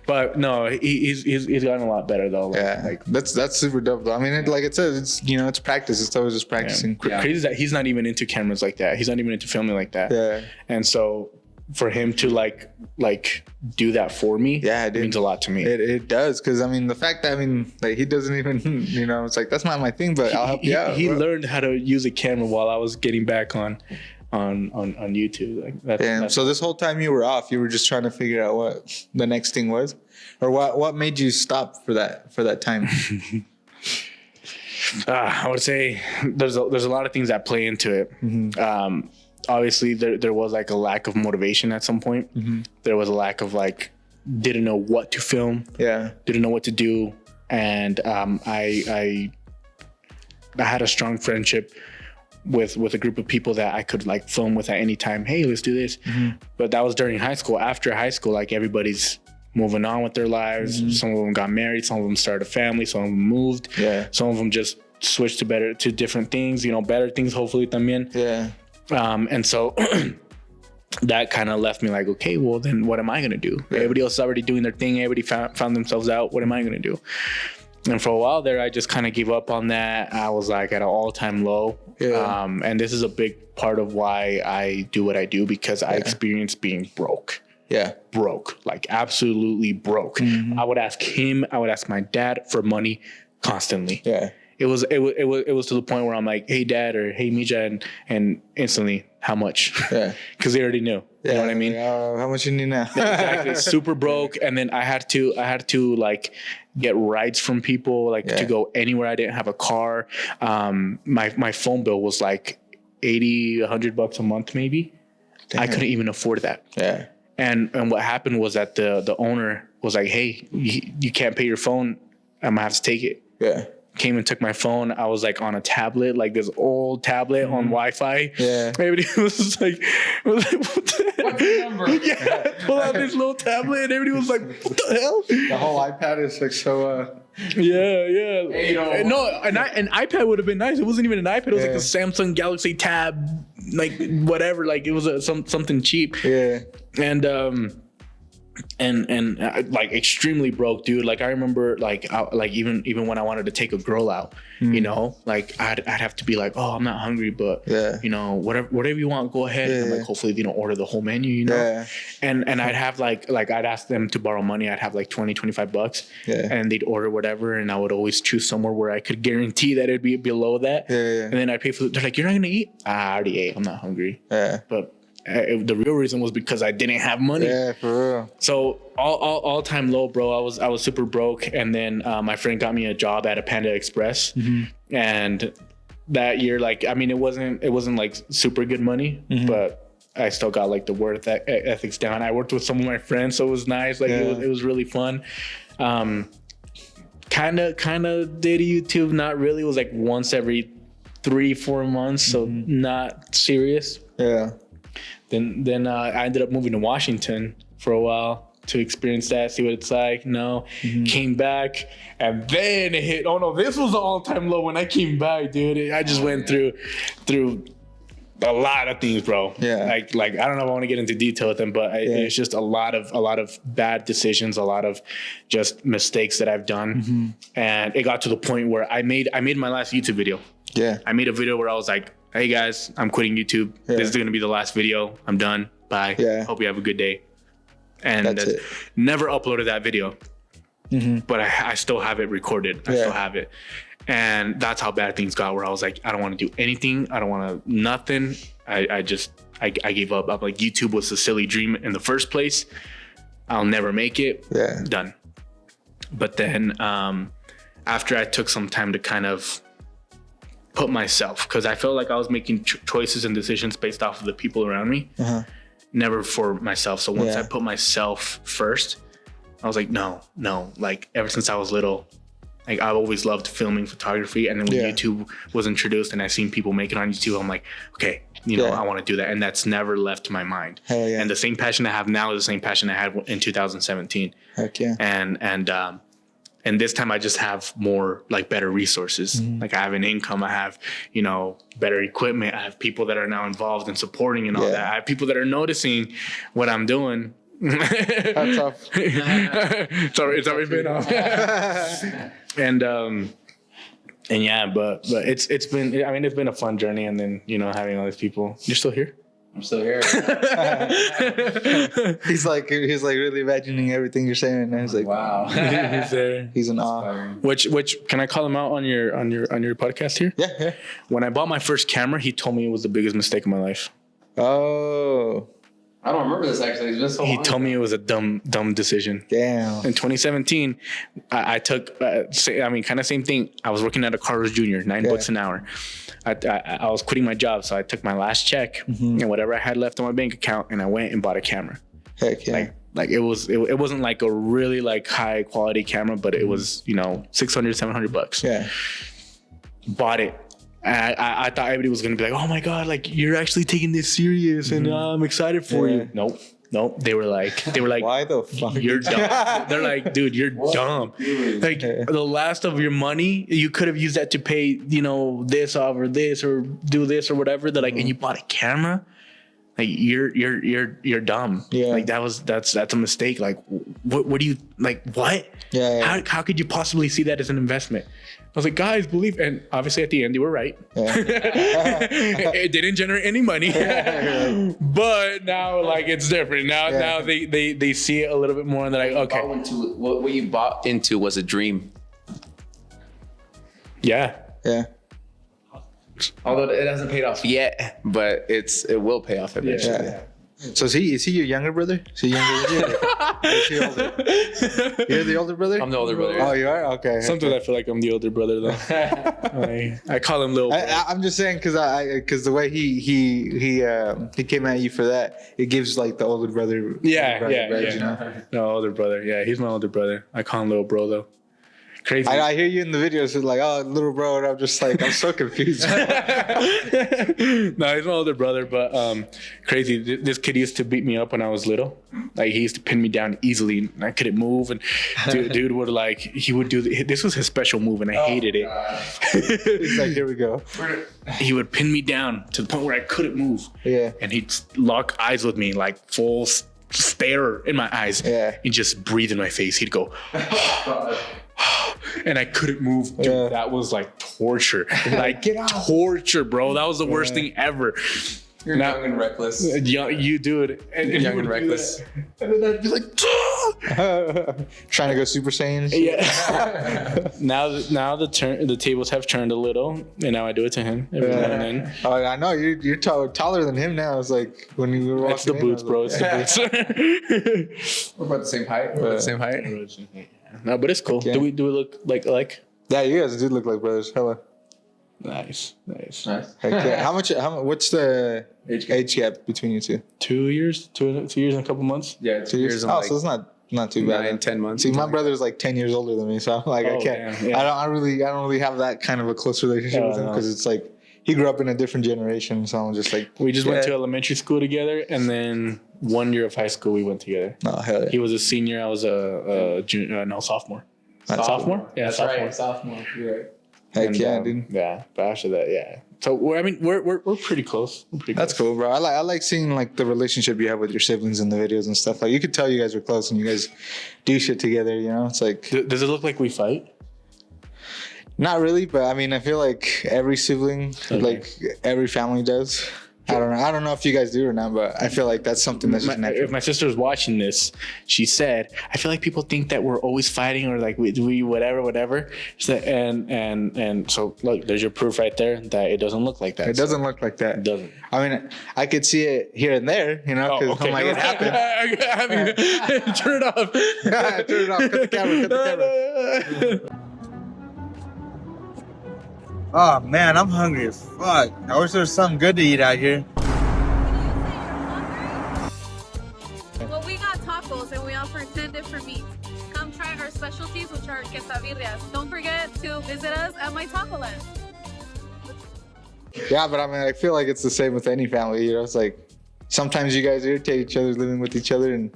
but no, he's gotten a lot better though. Like that's super dope though. I mean, like it says, it's practice. It's always just practicing. Crazy is that he's not even into cameras like that. He's not even into filming like that. And so for him to like do that for me, Yeah, dude. means a lot to me. It does, because I mean the fact that like he doesn't even it's like that's not my thing, but I'll help you out. He bro. learned how to use a camera while I was getting back on YouTube. Like Damn. So this whole time you were off, you were just trying to figure out what the next thing was, or what made you stop for that time? I would say there's a lot of things that play into it. Obviously, there was like a lack of motivation at some point. There was a lack of like, didn't know what to film. Yeah. Didn't know what to do. And I had a strong friendship with a group of people that I could like film with at any time. Hey, let's do this. But that was during high school. After high school, like everybody's moving on with their lives. Some of them got married. Some of them started a family. Some of them moved. Yeah. Some of them just switched to different things, better things, hopefully también. Yeah. And so that kind of left me like, okay, well then what am I going to do? Yeah. Everybody else is already doing their thing. Everybody found themselves out. What am I going to do? And for a while there, I just kind of gave up on that. I was like at an all-time low. Yeah. And this is a big part of why I do what I do, because I experienced being broke. Yeah. Broke, like absolutely broke. I would ask him, I would ask my dad for money constantly. Yeah. It was to the point where I'm like, hey dad, or hey Mija, and instantly, how much? Yeah. Because they already knew. You know what I mean? How much you need now? Exactly. Super broke. And then I had to like get rides from people, like to go anywhere. I didn't have a car. My phone bill was like $80-$100 a month, maybe. Damn. I couldn't even afford that. Yeah. And what happened was that the owner was like, hey, you can't pay your phone. I'm gonna have to take it. Yeah. Came and took my phone. I was like on a tablet, like this old tablet on Wi-Fi. Yeah. Everybody was just like, what the hell? What's the number? Yeah, pull out this little tablet, and everybody was like, what the hell? The whole iPad is like so. Yeah. $8. No, an iPad would have been nice. It wasn't even an iPad. It was like a Yeah. Samsung Galaxy Tab, like whatever. Like it was something cheap. Yeah. And like extremely broke, dude. Like I remember, like even when I wanted to take a girl out, like I'd have to be like, oh, I'm not hungry, but whatever you want, go ahead. And I'm like, hopefully they don't order the whole menu, Yeah. And I'd have like I'd ask them to borrow money. I'd have like $20-$25, Yeah. and they'd order whatever, and I would always choose somewhere where I could guarantee that it'd be below that. Yeah. And then I'd pay for it. They're like, you're not gonna eat? I already ate. I'm not hungry. Yeah. But the real reason was because I didn't have money. Yeah, for real. So all time low, bro. I was super broke, and then my friend got me a job at a Panda Express, and that year, like, I mean, it wasn't like super good money, but I still got like the work ethics down. I worked with some of my friends, so it was nice. Like it was really fun. Kind of did YouTube, not really. It was like once every 3-4 months, so not serious. Yeah. Then I ended up moving to Washington for a while to experience that, see what it's like. Came back, and then it hit. Oh no, this was the all-time low when I came back, dude. I just went through a lot of things, bro. Yeah. Like I don't know if I want to get into detail with them, but it's just a lot of bad decisions, a lot of just mistakes that I've done, and it got to the point where I made my last YouTube video. Yeah. I made a video where I was like, hey guys, I'm quitting YouTube. Yeah. This is going to be the last video. I'm done. Bye. Yeah. Hope you have a good day. And That's it. Never uploaded that video, but I still have it recorded. I still have it. And that's how bad things got, where I was like, I don't want to do anything. I don't want to, nothing. I gave up. I'm like, YouTube was a silly dream in the first place. I'll never make it. Yeah. Done. But then after I took some time to kind of put myself, because I felt like I was making choices and decisions based off of the people around me, never for myself. So once I put myself first, I was like, no, like ever since I was little, like I've always loved filming, photography. And then when YouTube was introduced and I seen people make it on YouTube, I'm like, okay, I want to do that. And that's never left my mind. Hell yeah. And the same passion I have now is the same passion I had in 2017. Heck yeah. And this time I just have more, like, better resources. Like I have an income, I have, better equipment. I have people that are now involved in supporting and all that. I have people that are noticing what I'm doing. That's off. It's already been off. And yeah, but it's been a fun journey. And then, having all these people. You're still here? I'm still here. He's like really imagining everything you're saying, and he's like, Wow. He's there. he's in awe. Which can I call him out on your podcast here? Yeah. When I bought my first camera, he told me it was the biggest mistake of my life. Oh, I don't remember this actually. It's been so He long told ago. me it was a dumb decision. damn. In 2017, I took, kind of same thing. I was working at a Carlos Jr., $9 an hour. I was quitting my job, so I took my last check and whatever I had left on my bank account, and I went and bought a camera. Heck yeah. Like it wasn't like a really like high quality camera, but it was, $600-700. Yeah. Bought it. I thought everybody was gonna be like, oh my god, like you're actually taking this serious, and I'm excited for you. Nope. They were like, Why the fuck? you're dumb. They're like, dude, you're dumb. Like the last of your money, you could have used that to pay, this off or this or do this or whatever. They're like, and you bought a camera. Like you're dumb. Yeah. Like that's a mistake. Like what do you like? What? Yeah. How could you possibly see that as an investment? I was like, guys, believe, and obviously at the end they were right. Yeah. It didn't generate any money, but now like it's different. Now they see it a little bit more, and they're like, okay, What you bought into was a dream. yeah. Yeah. Although it hasn't paid off yet, but it will pay off eventually. Yeah. So is he your younger brother? Is he younger than you? Or is he older? You're the older brother? I'm the older brother. Oh, you are? Okay. Sometimes I feel like I'm the older brother though. I call him little. I'm just saying because the way he came at you for that, it gives like the older brother. Yeah. vibes, you know? No, older brother. Yeah, he's my older brother. I call him little bro though. Crazy. I hear you in the videos. It's like, oh, little bro, and I'm just like, I'm so confused. No, he's my older brother, but crazy. This kid used to beat me up when I was little. Like he used to pin me down easily, and I couldn't move. And dude would like he would do this was his special move, and I hated it. He's like, here we go. He would pin me down to the point where I couldn't move. Yeah. And he'd lock eyes with me, like full stare in my eyes. Yeah. And just breathe in my face. He'd go. And I couldn't move. Dude, Yeah. that was like torture. Like torture, bro. That was the worst thing ever. You're young and reckless. You do it. And Young and reckless. And then I'd be like, Trying to go Super Saiyan. yeah. now the tables have turned a little, and now I do it to him every now and then. Oh, I know you're taller than him now. It's like when you were walking. It's the in, boots, I was bro. like, It's the boots. We're about the same height. We're about the same height. No, but it's cool. Okay. Do we look like? Yeah, you guys do look like brothers. Hello. Nice. Nice. Heck yeah. How much? What's the age gap between you two? 2 years, two years and a couple months. Yeah, 2 years. and Oh, like so it's not too bad. 9-10 months. See, my brother's like 10 years older than me, so I'm like, I Oh, can't. damn, yeah. I don't really have that kind of a close relationship Yeah, with him no. because it's like he grew up in a different generation. So I'm just like, We just went to elementary school together, and then 1 year of high school we went together. no, hell yeah. He was a senior. I was a junior. No, sophomore. Sophomore? Yeah, That's sophomore. right. Sophomore. You're right. Heck And, yeah, dude. Yeah, but after that, yeah. So we're pretty close. We're pretty That's close. cool, bro. I like seeing like the relationship you have with your siblings in the videos and stuff. Like you could tell you guys are close and you guys do shit together. You know, it's like Does it look like we fight? not really, but I mean, I feel like every sibling, like every family does. I don't know if you guys do or not, but I feel like that's something that's just natural. If my sister's watching this, she said, "I feel like people think that we're always fighting or like we whatever." So, and so look, there's your proof right there that it doesn't look like that. It doesn't look like that. It doesn't. I mean, I could see it here and there, you know, because I'm like, it happened. I mean, turn it off. Turn it off. Cut the camera. Cut the camera. Oh man, I'm hungry as fuck. I wish there was something good to eat out here. Well, we got tacos and we offer 10 different meats. Come try our specialties, which are quesadillas. Don't forget to visit us at my taco land. Yeah, but I mean, I feel like it's the same with any family. You know, it's like sometimes you guys irritate each other living with each other, and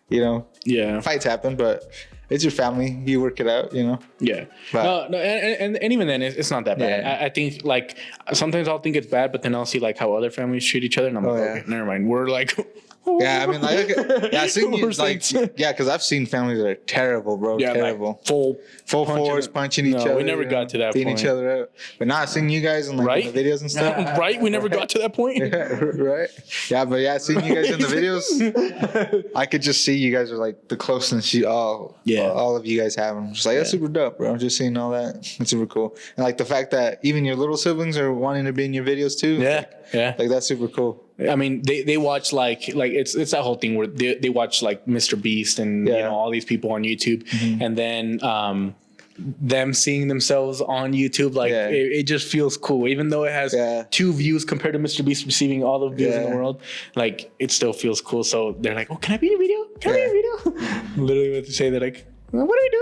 you know, Yeah. fights happen. But it's your family. You work it out. You know. Yeah. But- No, and even then, it's not that bad. Yeah. I think like sometimes I'll think it's bad, but then I'll see like how other families treat each other, and I'm like, yeah. okay, never mind. We're like Yeah, I mean, like, yeah, seeing you, Worst like, things. yeah, because I've seen families that are terrible, bro. Yeah, terrible. like full Force punching each No, other. we never got to that beating point. each other up. But now seeing you guys in like Right? in the videos and stuff. right? We never got to that point. Right? Yeah, but yeah, seeing you guys in the videos, I could just see you guys are like the closeness all of you guys have. I'm just like, that's super dope, bro. Just seeing all that. It's super cool. And like the fact that even your little siblings are wanting to be in your videos too. Yeah, yeah. Like that's super cool. I mean, they watch like it's that whole thing where they watch like Mr. Beast and you know all these people on YouTube, and then them seeing themselves on YouTube, like it just feels cool, even though it has 2 views compared to Mr. Beast receiving all the views in the world. Like it still feels cool. So they're like, "Oh, can I be in a video? Can I be in a video?" Literally, what to say, they're like, "What are we doing?"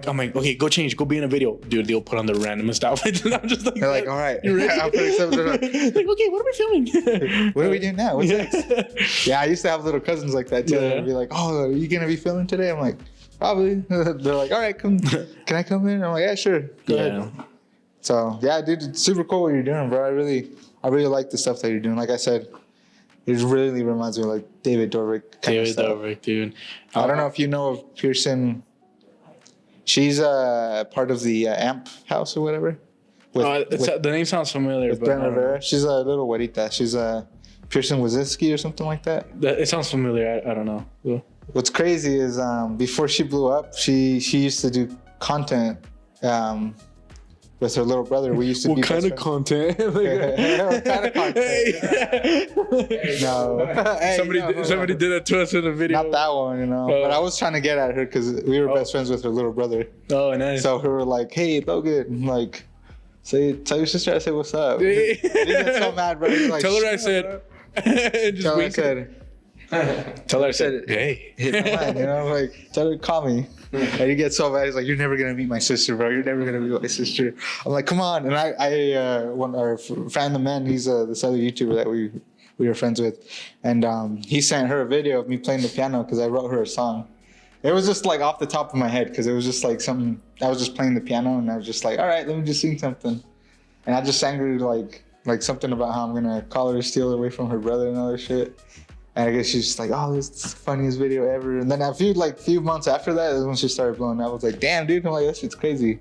I'm like, okay, go change, go be in a video, dude. They'll put on the randomest outfits, and I'm just like, they're like, all right, you ready? I'll put something on. Like, okay, what are we filming? What are we doing now? What's next? Yeah, I used to have little cousins like that too. They'd be like, "Oh, are you gonna be filming today?" I'm like, "Probably." They're like, "All right, come. Can I come in?" I'm like, "Yeah, sure. Go ahead." So yeah, dude, it's super cool what you're doing, bro. I really like the stuff that you're doing. Like I said, it really reminds me of like David Dorbik. David Dorbik, dude. I don't know if you know of Pearson. She's part of the AMP house or whatever. The name sounds familiar. With but Ben Rivera. She's a little güerita. She's Pearson Wazinski or something like that. It sounds familiar. I don't know. Yeah. What's crazy is before she blew up, she used to do content with her little brother. We used to be What kind of content? What kind of content? No. Hey, somebody did that to us in a video. Not that one, you know. But I was trying to get at her because we were best friends with her little brother. Oh, nice. So we were like, "Hey, Logan, like, tell your sister I said what's up." He got so mad, bro. He's like, Tell her I said. Tell her I said. Tell her I said, hey. Hit my line, you know, like, tell her to call me. And he gets so mad. He's like, "You're never gonna meet my sister, bro. You're never gonna meet my sister." I'm like, "Come on!" And one our fan the man, he's this other YouTuber that we were friends with, and he sent her a video of me playing the piano because I wrote her a song. It was just like off the top of my head because it was just like something. I was just playing the piano and I was just like, "All right, let me just sing something," and I just sang her like something about how I'm gonna call her, steal her away from her brother and all that shit. And I guess she's just like, "Oh, this is the funniest video ever." And then a few months after that is when she started blowing up. I was like, "Damn, dude!" I'm like, "That shit's crazy."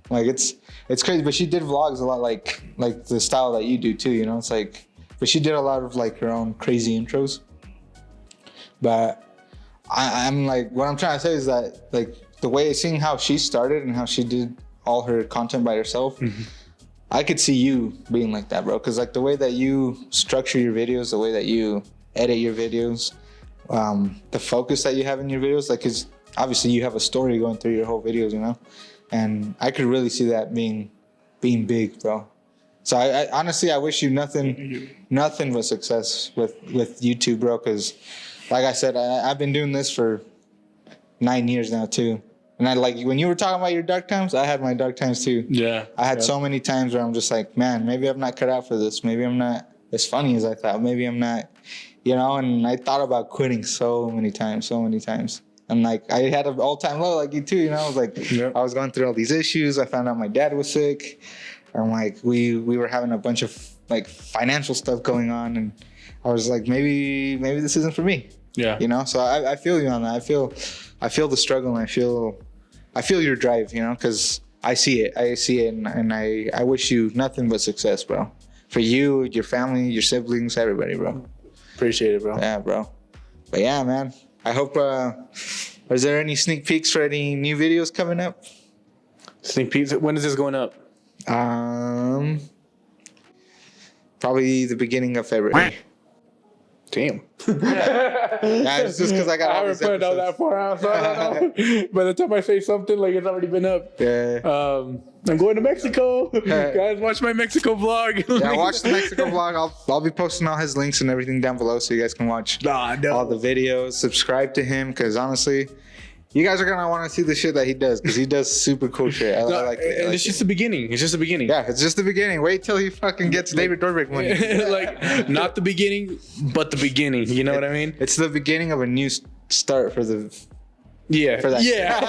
Like it's crazy. But she did vlogs a lot, like the style that you do too. You know, it's like, but she did a lot of like her own crazy intros. But I'm like, what I'm trying to say is that like the way seeing how she started and how she did all her content by herself. I could see you being like that, bro. Because like the way that you structure your videos, the way that you edit your videos, the focus that you have in your videos, like, cause obviously you have a story going through your whole videos, you know, and I could really see that being big, bro. So I honestly, I wish you nothing but success with YouTube, bro. Cause like I said, I've been doing this for 9 years now too. And I like when you were talking about your dark times, I had my dark times too. Yeah. I had so many times where I'm just like, man, maybe I'm not cut out for this. Maybe I'm not as funny as I thought. Maybe I'm not, you know, and I thought about quitting so many times. And like, I had an all-time low like you too, you know. I was like, I was going through all these issues. I found out my dad was sick. And like, we were having a bunch of like financial stuff going on. And I was like, maybe this isn't for me. Yeah. You know, so I feel you on that. I feel the struggle and I feel your drive, you know, because I see it and I wish you nothing but success, bro. For you, your family, your siblings, everybody, bro. Appreciate it, bro. Yeah, bro. But yeah, man. I hope, is there any sneak peeks for any new videos coming up? Sneak peeks? When is this going up? Probably the beginning of February. Damn. Yeah, it's just because I got all I these haven't put it out that far out, so I don't know. By the time I say something, like it's already been up. Yeah. I'm going to Mexico. Guys, watch my Mexico vlog. Yeah, watch the Mexico vlog. I'll be posting all his links and everything down below so you guys can watch all the videos. Subscribe to him because honestly, you guys are gonna want to see the shit that he does because he does super cool shit. I like it. And it's just the beginning. It's just the beginning. Yeah, it's just the beginning. Wait till he fucking gets David Dorbik money. Like not the beginning, but the beginning. You know what I mean? It's the beginning of a new start for the Yeah. For that. Yeah.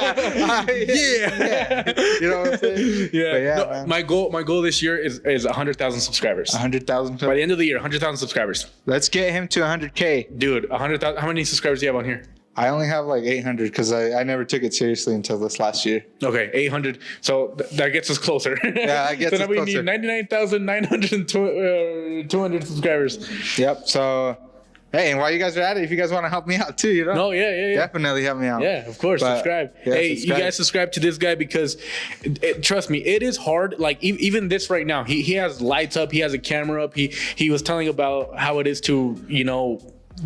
You know what I'm saying? Yeah. But yeah, No, man. my goal this year is 100,000 subscribers. 100,000. By the end of the year, 100,000 subscribers. Let's get him to 100K. Dude, 100,000. How many subscribers do you have on here? I only have like 800 because I never took it seriously until this last year. Okay, 800. So that gets us closer. Yeah, that gets so us now we closer. need 99,902 subscribers. Yep. So, hey, and while you guys are at it, if you guys want to help me out too, you know? No, yeah. Definitely help me out. Yeah, of course. But, Subscribe. yeah, Hey, subscribe. you guys subscribe to this guy because, trust me, it is hard. Like even this right now, he has lights up. He has a camera up. He was telling about how it is to,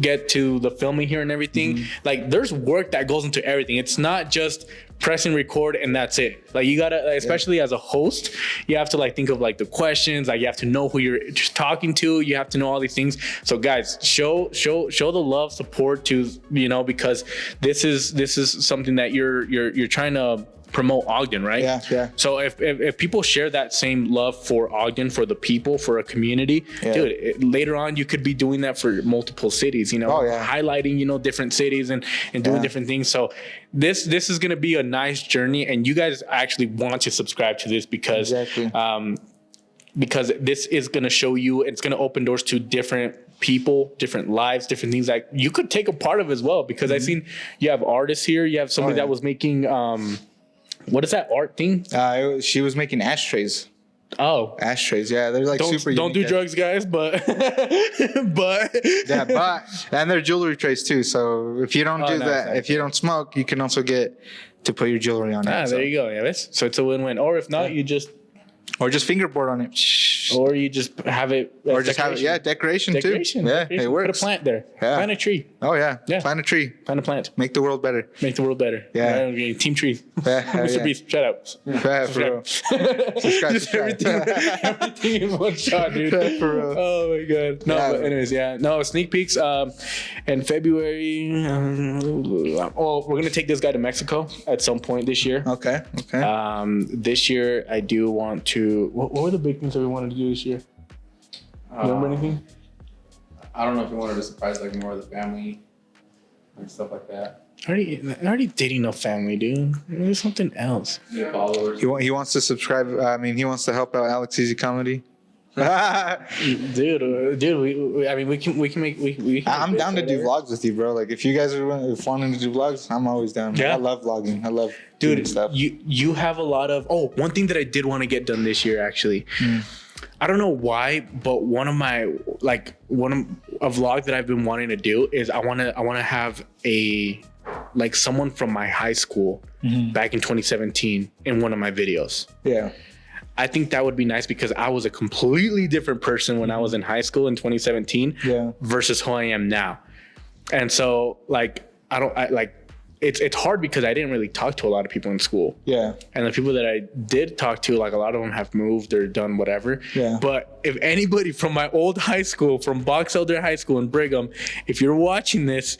get to the filming here and everything. Mm-hmm. Like there's work that goes into everything. It's not just pressing record and that's it. Like you gotta, especially as a host, you have to like think of like the questions. Like you have to know who you're talking to. You have to know all these things. So guys, show the love, support to because this is something that you're trying to promote Ogden, right? Yeah. So if people share that same love for Ogden, for the people, for a community, dude, later on you could be doing that for multiple cities, highlighting, different cities and doing different things. So this is going to be a nice journey, and you guys actually want to subscribe to this because this is going to show you, it's going to open doors to different people, different lives, different things that you could take a part of as well. Because I've seen you have artists here. You have somebody that was making, what is that art thing? She was making ashtrays. Oh, Ashtrays, yeah, they're like super. Don't do unique drugs, guys, but yeah, and they're jewelry trays too. So if you don't do that, nice. if you don't smoke, you can also get to put your jewelry on it. there you go. Yeah, so it's a win-win. Or if not, you just fingerboard on it. or you just have it, Or just have it, decoration too. Yeah, it works. Put a plant there. Yeah. Plant a tree. Oh yeah, Yeah. plant a tree, Plant a plant. make the world better. Make the world better. Yeah. Right? Team Tree. Yeah, Mr. yeah. Beast, shout out. Yeah, for real. Just everything in one shot, dude. For real. Oh my god. No, Yeah. but anyways, no sneak peeks. In February. We're gonna take this guy to Mexico at some point this year. Okay. This year I do want to. What were the big things that we wanted to do this year? Remember anything? I don't know if you wanted to surprise like more of the family and stuff like that. I already did enough family, dude. There's something else. New followers. He wants to subscribe. He wants to help out AlexEzComedy. Dude, we can make. I'm down to do vlogs with you, bro. Like if you guys are wanting to do vlogs, I'm always down. Yeah. I love vlogging. I love doing Dude, stuff. you have a lot of. Oh, one thing that I did want to get done this year, actually. I don't know why, but one of a vlog that I've been wanting to do is I want to have someone from my high school back in 2017 in one of my videos. Yeah. I think that would be nice because I was a completely different person when I was in high school in 2017 versus who I am now. And so it's hard because I didn't really talk to a lot of people in school. Yeah. And the people that I did talk to, like a lot of them have moved or done whatever. Yeah. But if anybody from my old high school, from Box Elder High School in Brigham, if you're watching this,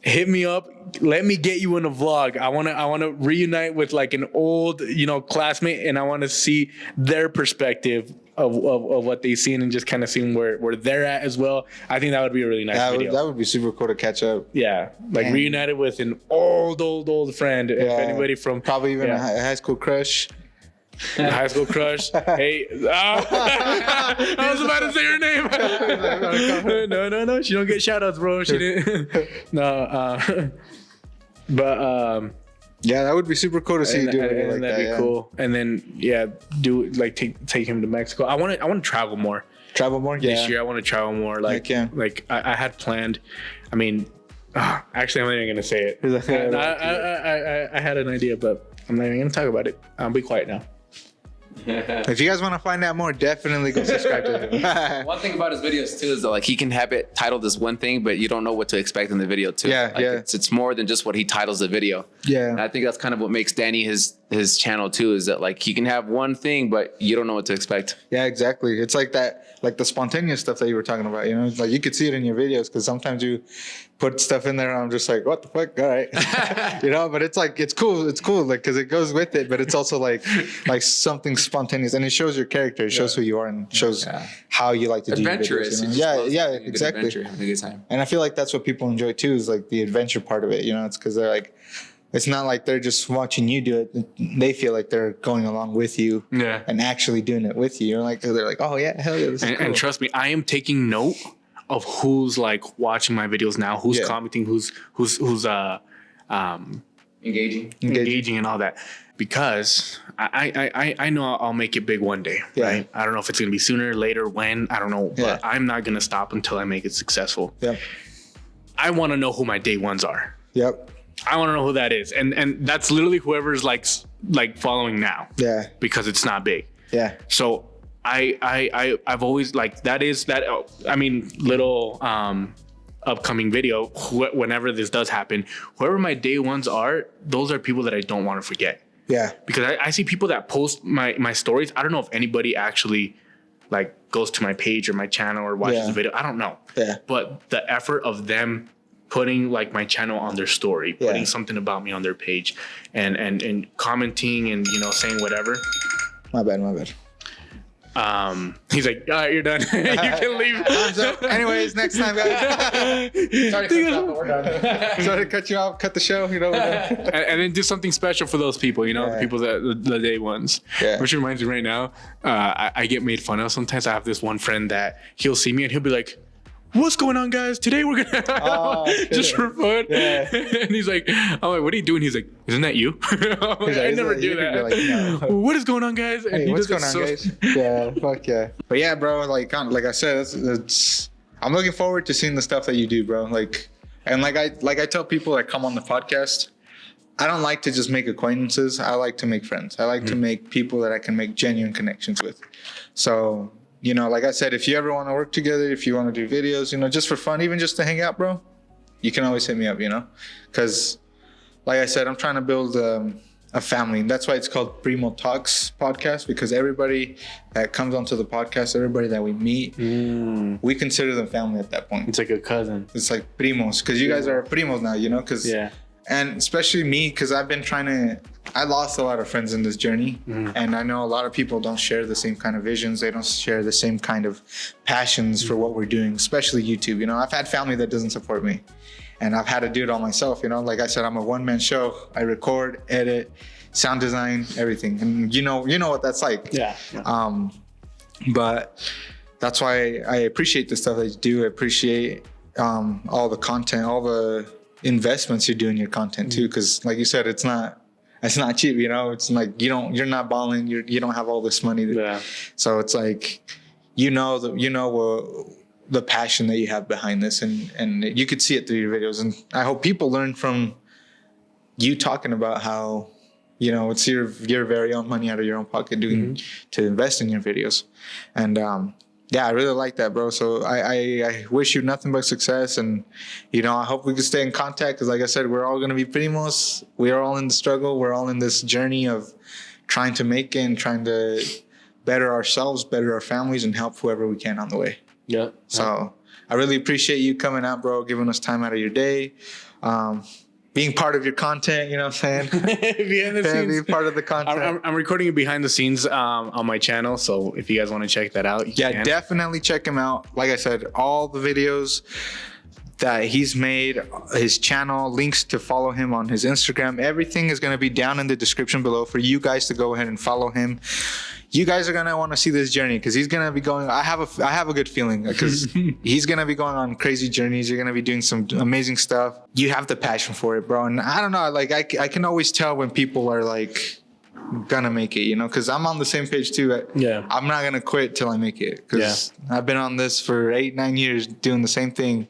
hit me up. Let me get you in a vlog. I wanna reunite with like an old, classmate, and I want to see their perspective of what they've seen and just kind of seeing where they're at as well. I think that would be a really nice video. That would be super cool to catch up. Yeah, like reunited with an old friend. If anybody from Probably even a high school crush. High school crush. Hey, I was about to say her name. No. She don't get shout outs, bro. She didn't. No. But yeah, that would be super cool to see you do it like that'd be cool. And then do like take him to Mexico. I want to travel more. Travel more This year. I want to travel more. Like I had planned. I mean, actually, I'm not even gonna say it. I had an idea, but I'm not even gonna talk about it. I'll be quiet now. If you guys want to find out more, definitely go subscribe to him. One thing about his videos too is that like he can have it titled as one thing, but you don't know what to expect in the video too. It's more than just what he titles the video. Yeah. And I think that's kind of what makes Danny his channel too, is that like he can have one thing, but you don't know what to expect. Yeah, exactly. It's like that, like the spontaneous stuff that you were talking about. It's like you could see it in your videos because sometimes you put stuff in there and I'm just like, what the fuck? All right. But it's like, it's cool. It's cool. Like, cause it goes with it, but it's also like something spontaneous and it shows your character. It shows who you are and shows how you like to do adventurous. videos, Yeah, exactly. Having a good time. And I feel like that's what people enjoy too, is like the adventure part of it. It's cause they're like, it's not like they're just watching you do it. They feel like they're going along with you and actually doing it with you. You're like, they're like, oh yeah, hell yeah, this is cool. And trust me, I am taking note of who's like watching my videos now, who's commenting, who's engaging and all that, because I know I'll make it big one day, right? I don't know if it's gonna be sooner, later, when, I don't know, but I'm not gonna stop until I make it successful. I want to know who my day ones are. I want to know who that is, and that's literally whoever's like following now. Because it's not big. So I've always like little upcoming video, whenever this does happen, whoever my day ones are, those are people that I don't want to forget. Because I see people that post my stories. I don't know if anybody actually like goes to my page or my channel or watches the video. I don't know. But the effort of them putting like my channel on their story, putting something about me on their page, and commenting and saying whatever. My bad. He's like, all right, you're done. You can leave. Anyways, next time, guys. Sorry to cut you off, cut the show. We're done. And then do something special for those people, the people that the day ones. Which reminds me right now, I get made fun of sometimes. I have this one friend that he'll see me and he'll be like, what's going on, guys? Today we're gonna just for fun. And he's like, I'm like, what are you doing? He's like, isn't that you? Like, I never do that. Like, no. What is going on, guys? And hey, what's going on, guys? Fuck yeah. But yeah, bro, like I said, I'm looking forward to seeing the stuff that you do, bro. Like I tell people that come on the podcast, I don't like to just make acquaintances. I like to make friends. I like to make people that I can make genuine connections with. So, like I said, if you ever want to work together, if you want to do videos, just for fun, even just to hang out, bro, you can always hit me up, because like I said, I'm trying to build a family. And that's why it's called PrimoTalks Podcast, because everybody that comes onto the podcast, everybody that we meet, we consider them family at that point. It's like a cousin. It's like primos, because you guys are primos now, because and especially me, because I lost a lot of friends in this journey. And I know a lot of people don't share the same kind of visions. They don't share the same kind of passions for what we're doing, especially YouTube. I've had family that doesn't support me, and I've had to do it all myself. Like I said, I'm a one-man show. I record, edit, sound design, everything. And you know what that's like. But that's why I appreciate the stuff that you do. I appreciate all the content, all the investments you do in your content too, because like you said, it's not cheap. It's like you're not balling, you don't have all this money. So it's like the passion that you have behind this, and you could see it through your videos. And I hope people learn from you talking about how it's your very own money out of your own pocket to invest in your videos. And I really like that, bro. So I wish you nothing but success. And, I hope we can stay in contact, because like I said, we're all going to be primos. We are all in the struggle. We're all in this journey of trying to make it and trying to better ourselves, better our families, and help whoever we can on the way. So I really appreciate you coming out, bro, giving us time out of your day. Being part of your content, you know what I'm saying? Behind the scenes. Being part of the content. I'm recording it behind the scenes on my channel, so if you guys want to check that out, you can. Definitely check him out. Like I said, all the videos that he's made, his channel, links to follow him on his Instagram, everything is going to be down in the description below for you guys to go ahead and follow him. You guys are going to want to see this journey, because he's going to be going, I have a good feeling, because he's going to be going on crazy journeys. You're going to be doing some amazing stuff. You have the passion for it, bro. And I don't know, like I can always tell when people are like gonna make it, because I'm on the same page too. I'm not going to quit till I make it, because I've been on this for 8-9 years doing the same thing.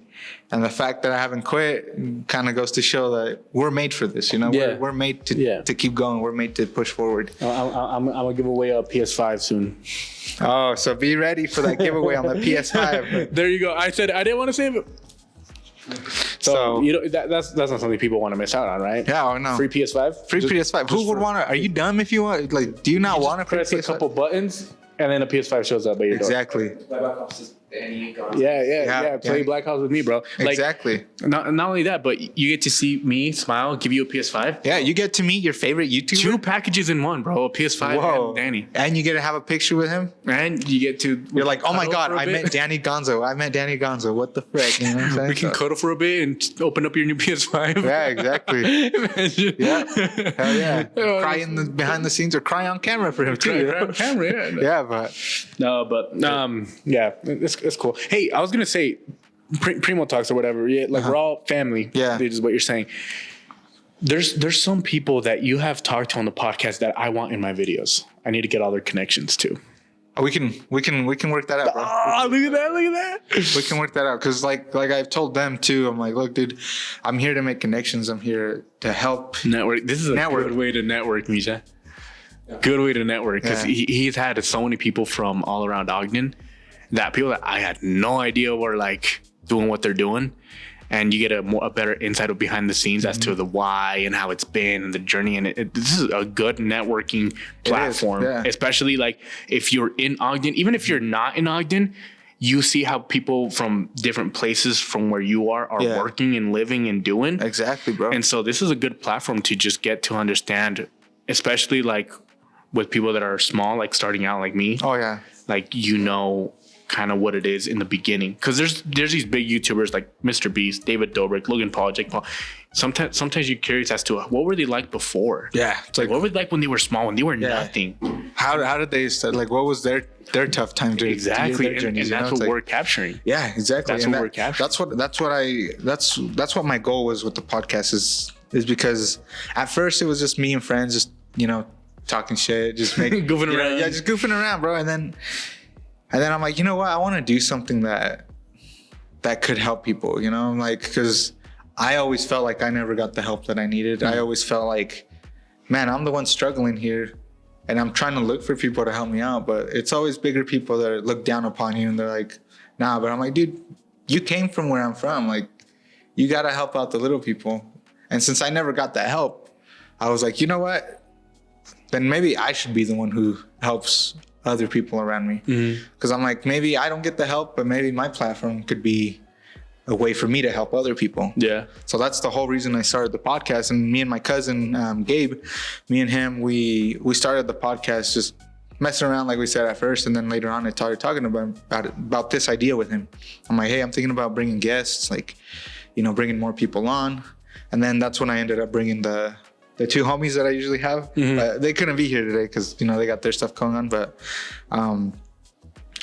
And the fact that I haven't quit kind of goes to show that we're made for this, We're made to keep going. We're made to push forward. I'm gonna give away a PS5 soon. Oh, so be ready for that giveaway on the PS5. There you go. I said I didn't want to save it. So that's not something people want to miss out on, right? Yeah, I know. Free PS5. PS5. Who would want to? Are you dumb if you want? Like, do you not want to press a couple buttons and then a PS5 shows up at your door? Exactly. Danny, GONZO. Yeah. Play Danny. Black Ops with me, bro. Like, Exactly. Not only that, but you get to see me smile, give you a PS5. Yeah, you get to meet your favorite YouTuber. 2 packages in one, bro. A PS5 and Danny. And you get to have a picture with him. And you get to... You're like, oh my cuddle God, for a I bit. met Danny GONZO. What the frick? You know what I'm saying? We can cuddle for a bit and open up your new PS5. Yeah, exactly. Imagine. Yeah. Hell yeah. Cry behind the scenes or cry on camera for him too. Cry you know? on camera, yeah. Yeah, but Yeah, it's cool. Hey, I was gonna say, Primo Talks or whatever. Yeah, like we're all family. Yeah, is what you're saying. There's some people that you have talked to on the podcast that I want in my videos. I need to get all their connections too. we can work that out, bro. Oh, look at that! We can work that out because like I've told them too. I'm like, look, dude, I'm here to make connections. I'm here to help Network. This is a good way to network, Misha. Good way to network because he's had so many people from all around Ogden, that people that I had no idea were like doing what they're doing, and you get a better insight of behind the scenes as to the why and how it's been and the journey. And this is a good networking platform, especially like if you're in Ogden, even if you're not in Ogden, you see how people from different places from where you are working and living and doing. Exactly, bro. And so this is a good platform to just get to understand, especially like with people that are small, like starting out like me. Oh yeah. Like, you know, kind of what it is in the beginning. Because there's these big YouTubers like Mr. Beast, David Dobrik, Logan Paul, Jake Paul. Sometimes you're curious as to what were they like before? Yeah. It's like, what were they like when they were small, when they were nothing? How did they start? Like, what was their tough time to Exactly. their journeys, and that's what we're capturing. Yeah, exactly. That's what we're capturing. That's what my goal was with the podcast is because at first it was just me and friends, just, you know, talking shit, just making goofing around. Yeah, just goofing around, bro. And then I'm like, you know what? I want to do something that could help people, you know, like, because I always felt like I never got the help that I needed. I always felt like, man, I'm the one struggling here, and I'm trying to look for people to help me out, but it's always bigger people that look down upon you, and they're like, nah. But I'm like, dude, you came from where I'm from. Like, you got to help out the little people. And since I never got that help, I was like, you know what? Then maybe I should be the one who helps other people around me. Because I'm like, maybe I don't get the help, but maybe my platform could be a way for me to help other people. Yeah. So that's the whole reason I started the podcast. And me and my cousin, Gabe, me and him, we started the podcast just messing around, like we said at first. And then later on, I started talking about this idea with him. I'm like, hey, I'm thinking about bringing guests, like, you know, bringing more people on. And then that's when I ended up bringing the 2 homies that I usually have. They couldn't be here today because, you know, they got their stuff going on. But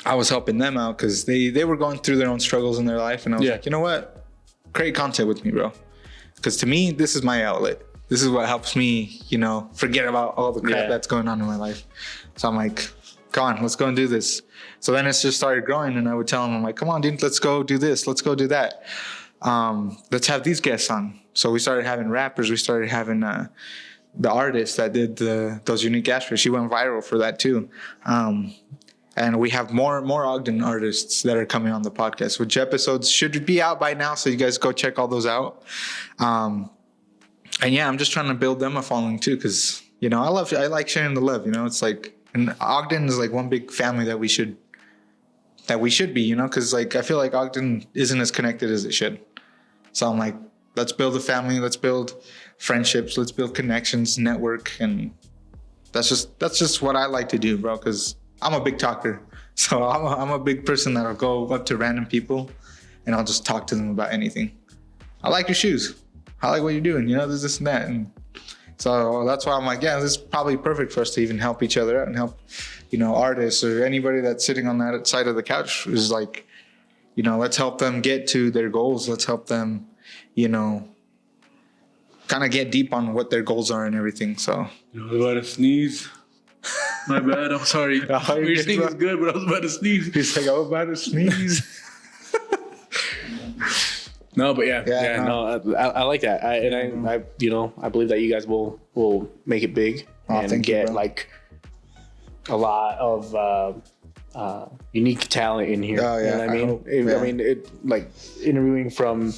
I was helping them out because they were going through their own struggles in their life. And I was like, you know what? Create content with me, bro. Because to me, this is my outlet. This is what helps me, you know, forget about all the crap that's going on in my life. So I'm like, come on, let's go and do this. So then it's just started growing. And I would tell them, I'm like, come on, dude, let's go do this. Let's go do that. Let's have these guests on. So we started having rappers. We started having the artist that did those unique gastros. She went viral for that too. And we have more Ogden artists that are coming on the podcast, which episodes should be out by now. So you guys go check all those out. And yeah, I'm just trying to build them a following too, because, you know, I like sharing the love. You know, it's like, and Ogden is like one big family that we should be. You know, because like I feel like Ogden isn't as connected as it should. So I'm like, let's build a family. Let's build friendships. Let's build connections, network, and that's just what I like to do, bro. Because I'm a big talker, so I'm a big person that'll go up to random people, and I'll just talk to them about anything. I like your shoes. I like what you're doing. You know, there's this and that, and so that's why I'm like, yeah, this is probably perfect for us to even help each other out and help, you know, artists or anybody that's sitting on that side of the couch is like, you know, let's help them get to their goals. Let's help them, you know, kind of get deep on what their goals are and everything. So I was about to sneeze. My bad. I'm sorry. Your sneeze is good, but I was about to sneeze. He's like, I was about to sneeze. No, but I like that. I you know, I believe that you guys will make it big and get like a lot of unique talent in here. Oh, yeah, you know what I mean? I mean, it like interviewing from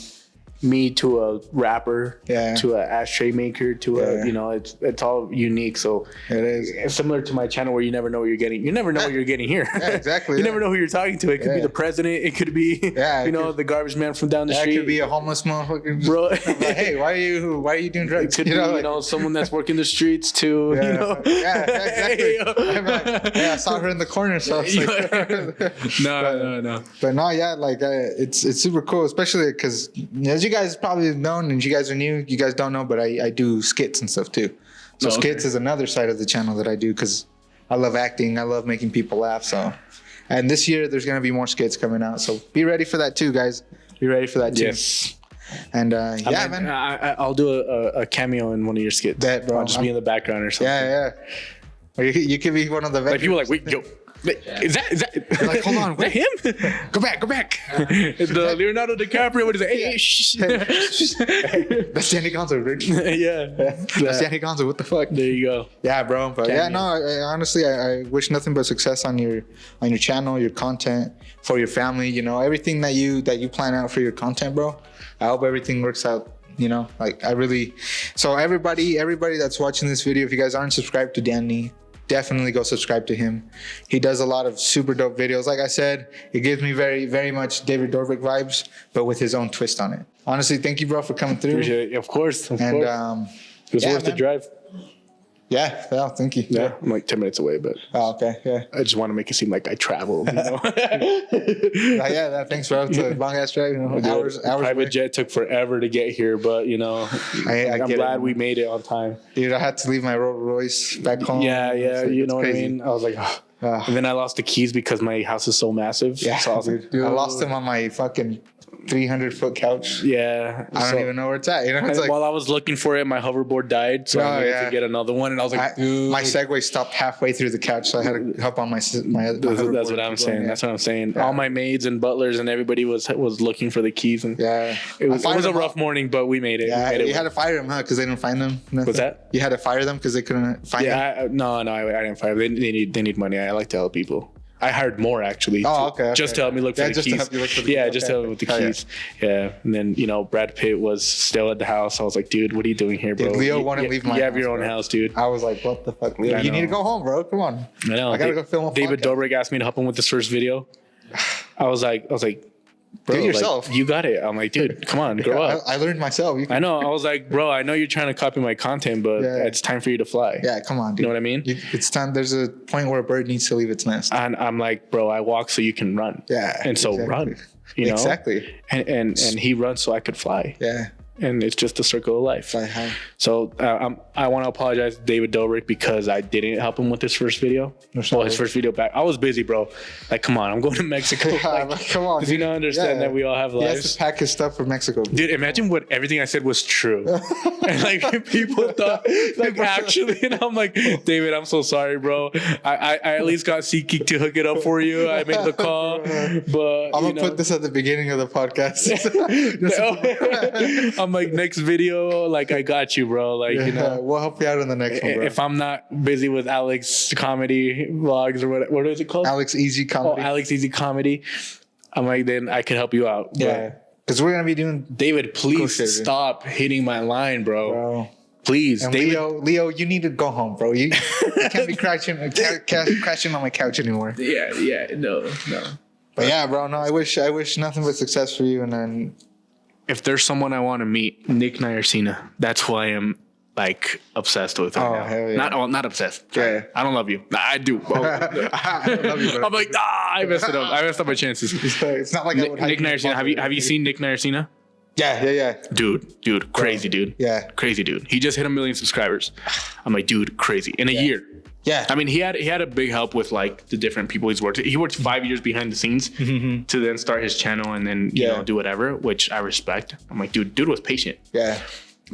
me to a rapper, Yeah. to an ashtray maker, to Yeah. a, you know, it's all unique. So It is. it's similar to my channel where you never know what you're getting. You never know what you're getting here. Yeah, exactly. You never know who you're talking to. It could be Yeah. the president. It could be, Yeah, it you know, could- the garbage man from down the That street. could be a homeless motherfucker. Bro. Like, hey, why are you doing It drugs? could be, like- you know, someone that's working the streets too. Yeah, You know, yeah, exactly. I'm like, yeah, I saw her in the corner, so I was like, no. But no, yeah, like it's super cool, especially because as you guys probably have known, and you guys are new, you guys don't know, but I do skits and stuff too. So Oh, okay. skits is another side of the channel that I do because I love acting, I love making people laugh. So, and this year there's gonna be more skits coming out, so be ready for that too, guys. Be ready for that too. Yes. And yeah, man. I'll do a cameo in one of your skits. Bet, bro. I'll just be in the background or something. Yeah. Or you could be one of the Like people are veterans. like, wait, yo, is that like, hold on, is that him? Go back. The Leonardo DiCaprio. What is it? Hey, shh. That's Danny Gonzo, Rick. Yeah. That's Danny Gonzo. What the fuck? There you go. Yeah, bro. But yeah, Cameo. no. I honestly, I wish nothing but success on your channel, your content, for your family. You know, everything that you plan out for your content, bro. I hope everything works out. You know, like I really. So everybody that's watching this video, if you guys aren't subscribed to Danny, definitely go subscribe to him. He does a lot of super dope videos. Like I said, it gives me very, very much David Dorbik vibes, but with his own twist on it. Honestly, thank you, bro, for coming through. Appreciate it. Of course. And it was yeah, worth the man. drive. yeah, well, thank you. Yeah. I'm like 10 minutes away, but Oh, okay. Yeah. I just want to make it seem like I traveled. You know? Thanks, bro. It's a long ass drive. You know, hours. Private away. jet took forever to get here, but you know, I I'm get glad it. we made it on time. Dude, I had to leave my Rolls Royce back home. Yeah, It's like, you it's know crazy. what I mean? I was like, and then I lost the keys because my house is so massive. Yeah, so I was like, dude, I lost them on my fucking 300-foot couch. yeah. I don't even know where it's at. You know, it's like while I was looking for it, my hoverboard died, so I needed to get another one, and I was like, dude. my Segway stopped halfway through the couch, so I had to hop on my hoverboard. That's what I'm saying. Yeah. That's what I'm saying. Yeah. All my maids and butlers and everybody was looking for the keys, and Yeah, it was I fired a them rough all. morning, but we made it. Yeah, we made it you had to fire them, huh? Because they didn't find them. Nothing. What's that? You had to fire them because they couldn't find them. Yeah, no, I didn't fire. They need money. I like to help people. I hired more actually. Oh, okay. Just to help me look for Yeah, the just to keys. help you look for the Yeah, keys. just to Okay. help with the Oh, yeah. keys. Yeah. And then, you know, Brad Pitt was still at the house. I was like, dude, what are you doing here, bro? Dude, Leo wouldn't leave my You have house, your own bro. house, dude. I was like, what the fuck, Leo? I You need to know. go home, bro. Come on. I know. I gotta go film a David podcast. Dobrik asked me to help him with this first video. I was like, bro, Do it like, yourself. you got it. I'm like, dude, come on, grow up. I learned myself. I know. I was like, bro, I know you're trying to copy my content, but Yeah. it's time for you to fly. Yeah, come on, dude. You know what I mean? It's time. There's a point where a bird needs to leave its nest. And I'm like, bro, I walk so you can run. Yeah, And so exactly. run. You know? Exactly. And he runs so I could fly. Yeah. And it's just a circle of life. Like how? So I want to apologize to David Dobrik because I didn't help him with his first video. Well, his first video back. I was busy, bro. Like, come on, I'm going to Mexico. Yeah, like, come on. Does he not understand that we all have He has lives? to pack his stuff for Mexico. Dude, imagine what everything I said was true. And like people thought, like actually, and I'm like, David, I'm so sorry, bro. I at least got SeatGeek to hook it up for you. I made the call, but I'm gonna put this at the beginning of the podcast. I'm like, next video, like I got you, bro. Like, you know, we'll help you out in the next one, bro. if I'm not busy with Comedy vlogs or what is it called? AlexEzComedy. AlexEzComedy. I'm like, then I can help you out. But Yeah, because we're gonna be doing, David, please shit, dude. stop hitting my line, bro. bro. Please, And David. Leo, you need to go home, bro. You can't be crashing on my couch anymore. Yeah, no. But yeah, bro. No, I wish nothing but success for you. And then If there's someone I want to meet, Nick Nayarsina. That's who I am, like, obsessed with right Oh, now. hell yeah. Not obsessed. Yeah. I don't love you. Nah, I do. I love you, bro. I'm like, I messed it up. I messed up my chances. It's not like I would Nick Nayarsina. Have you seen Nick Nayarsina? Yeah. Dude, crazy dude. Yeah. Crazy dude. He just hit 1 million subscribers. I'm like, dude, crazy. In a year. Yeah. I mean, he had a big help with like the different people he's worked. He worked 5 years behind the scenes to then start his channel and then you know do whatever, which I respect. I'm like, dude was patient. Yeah.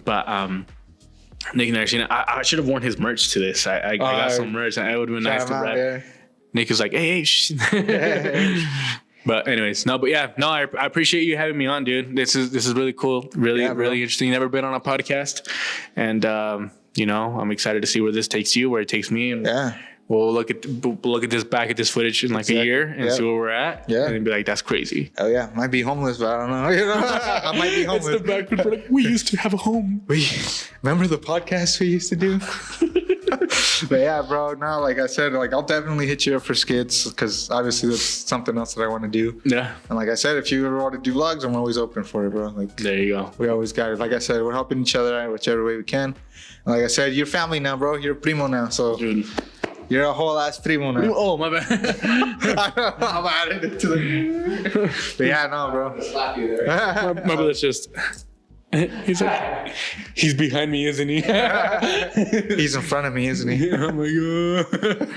But Nick Nayarsina, I should have worn his merch to this. I got some merch and it would have been nice to Shout him out, rep. yeah. Nick was like, hey. But anyways, I appreciate you having me on, dude. This is really cool, really interesting. Never been on a podcast, and you know, I'm excited to see where this takes you, where it takes me, and we'll look at this footage in like a year and see where we're at. Yeah. And be like, that's crazy. Oh yeah, might be homeless, but I don't know. You know, I might be homeless. It's the back foot. Like, we used to have a home. We remember the podcast we used to do. But yeah, bro. Now, like I said, like I'll definitely hit you up for skits because obviously that's something else that I want to do. Yeah. And like I said, if you ever want to do vlogs, I'm always open for it, bro. Like There you go. we always got it. Like I said, we're helping each other out whichever way we can. And like I said, you're family now, bro. You're a primo now, so Dude. you're a whole ass primo now. Oh, my bad. I'm adding it to the. But yeah, no, bro. Slap you there. My brother's just. He's like, he's behind me, isn't he? He's in front of me, isn't he? Oh my god.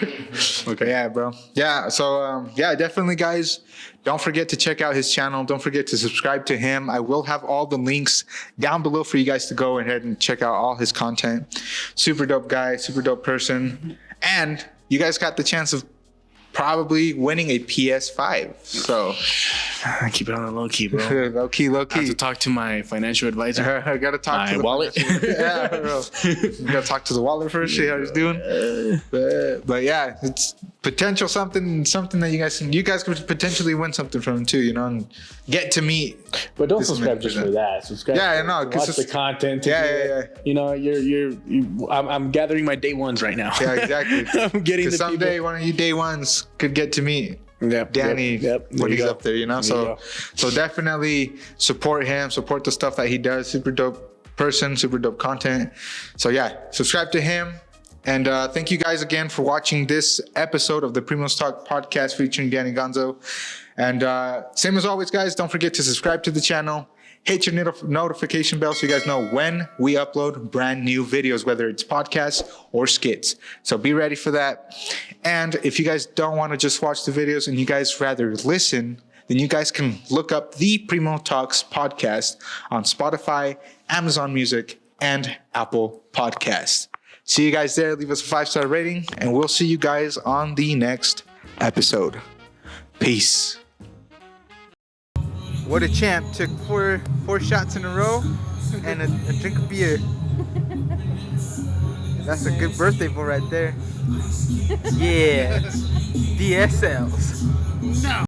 Okay, yeah, bro. Yeah, so yeah, definitely, guys. Don't forget to check out his channel. Don't forget to subscribe to him. I will have all the links down below for you guys to go ahead and check out all his content. Super dope guy, super dope person, and you guys got the chance of probably winning a PS5. So I keep it on the low key, bro. low key. I have to talk to my financial advisor. I gotta talk to My the wallet. Yeah, bro. You gotta talk to the wallet first, see how he's doing. But yeah, it's potential something that you guys could potentially win something from him too, you know, and get to meet. But don't This subscribe man just present. for that. Subscribe. Yeah, I to know, 'cause watch the it's- content. Yeah. You know, I'm gathering my day ones right now. Yeah, exactly. I'm getting the someday people. one of you day ones could get to meet Danny Yep. when There you he's go. up there, you know. There you go. So definitely support him, support the stuff that he does. Super dope person, super dope content. So yeah, subscribe to him. And thank you guys again for watching this episode of the PrimoTalks Podcast featuring Danny GONZO. And same as always, guys, don't forget to subscribe to the channel. Hit your notification bell so you guys know when we upload brand new videos, whether it's podcasts or skits. So be ready for that. And if you guys don't want to just watch the videos and you guys rather listen, then you guys can look up the PrimoTalks Podcast on Spotify, Amazon Music, and Apple Podcasts. See you guys there. Leave us a 5-star rating, and we'll see you guys on the next episode. Peace. What a champ. Took four shots in a row and a drink of beer. That's a good birthday boy right there. Yeah. DSLs. No.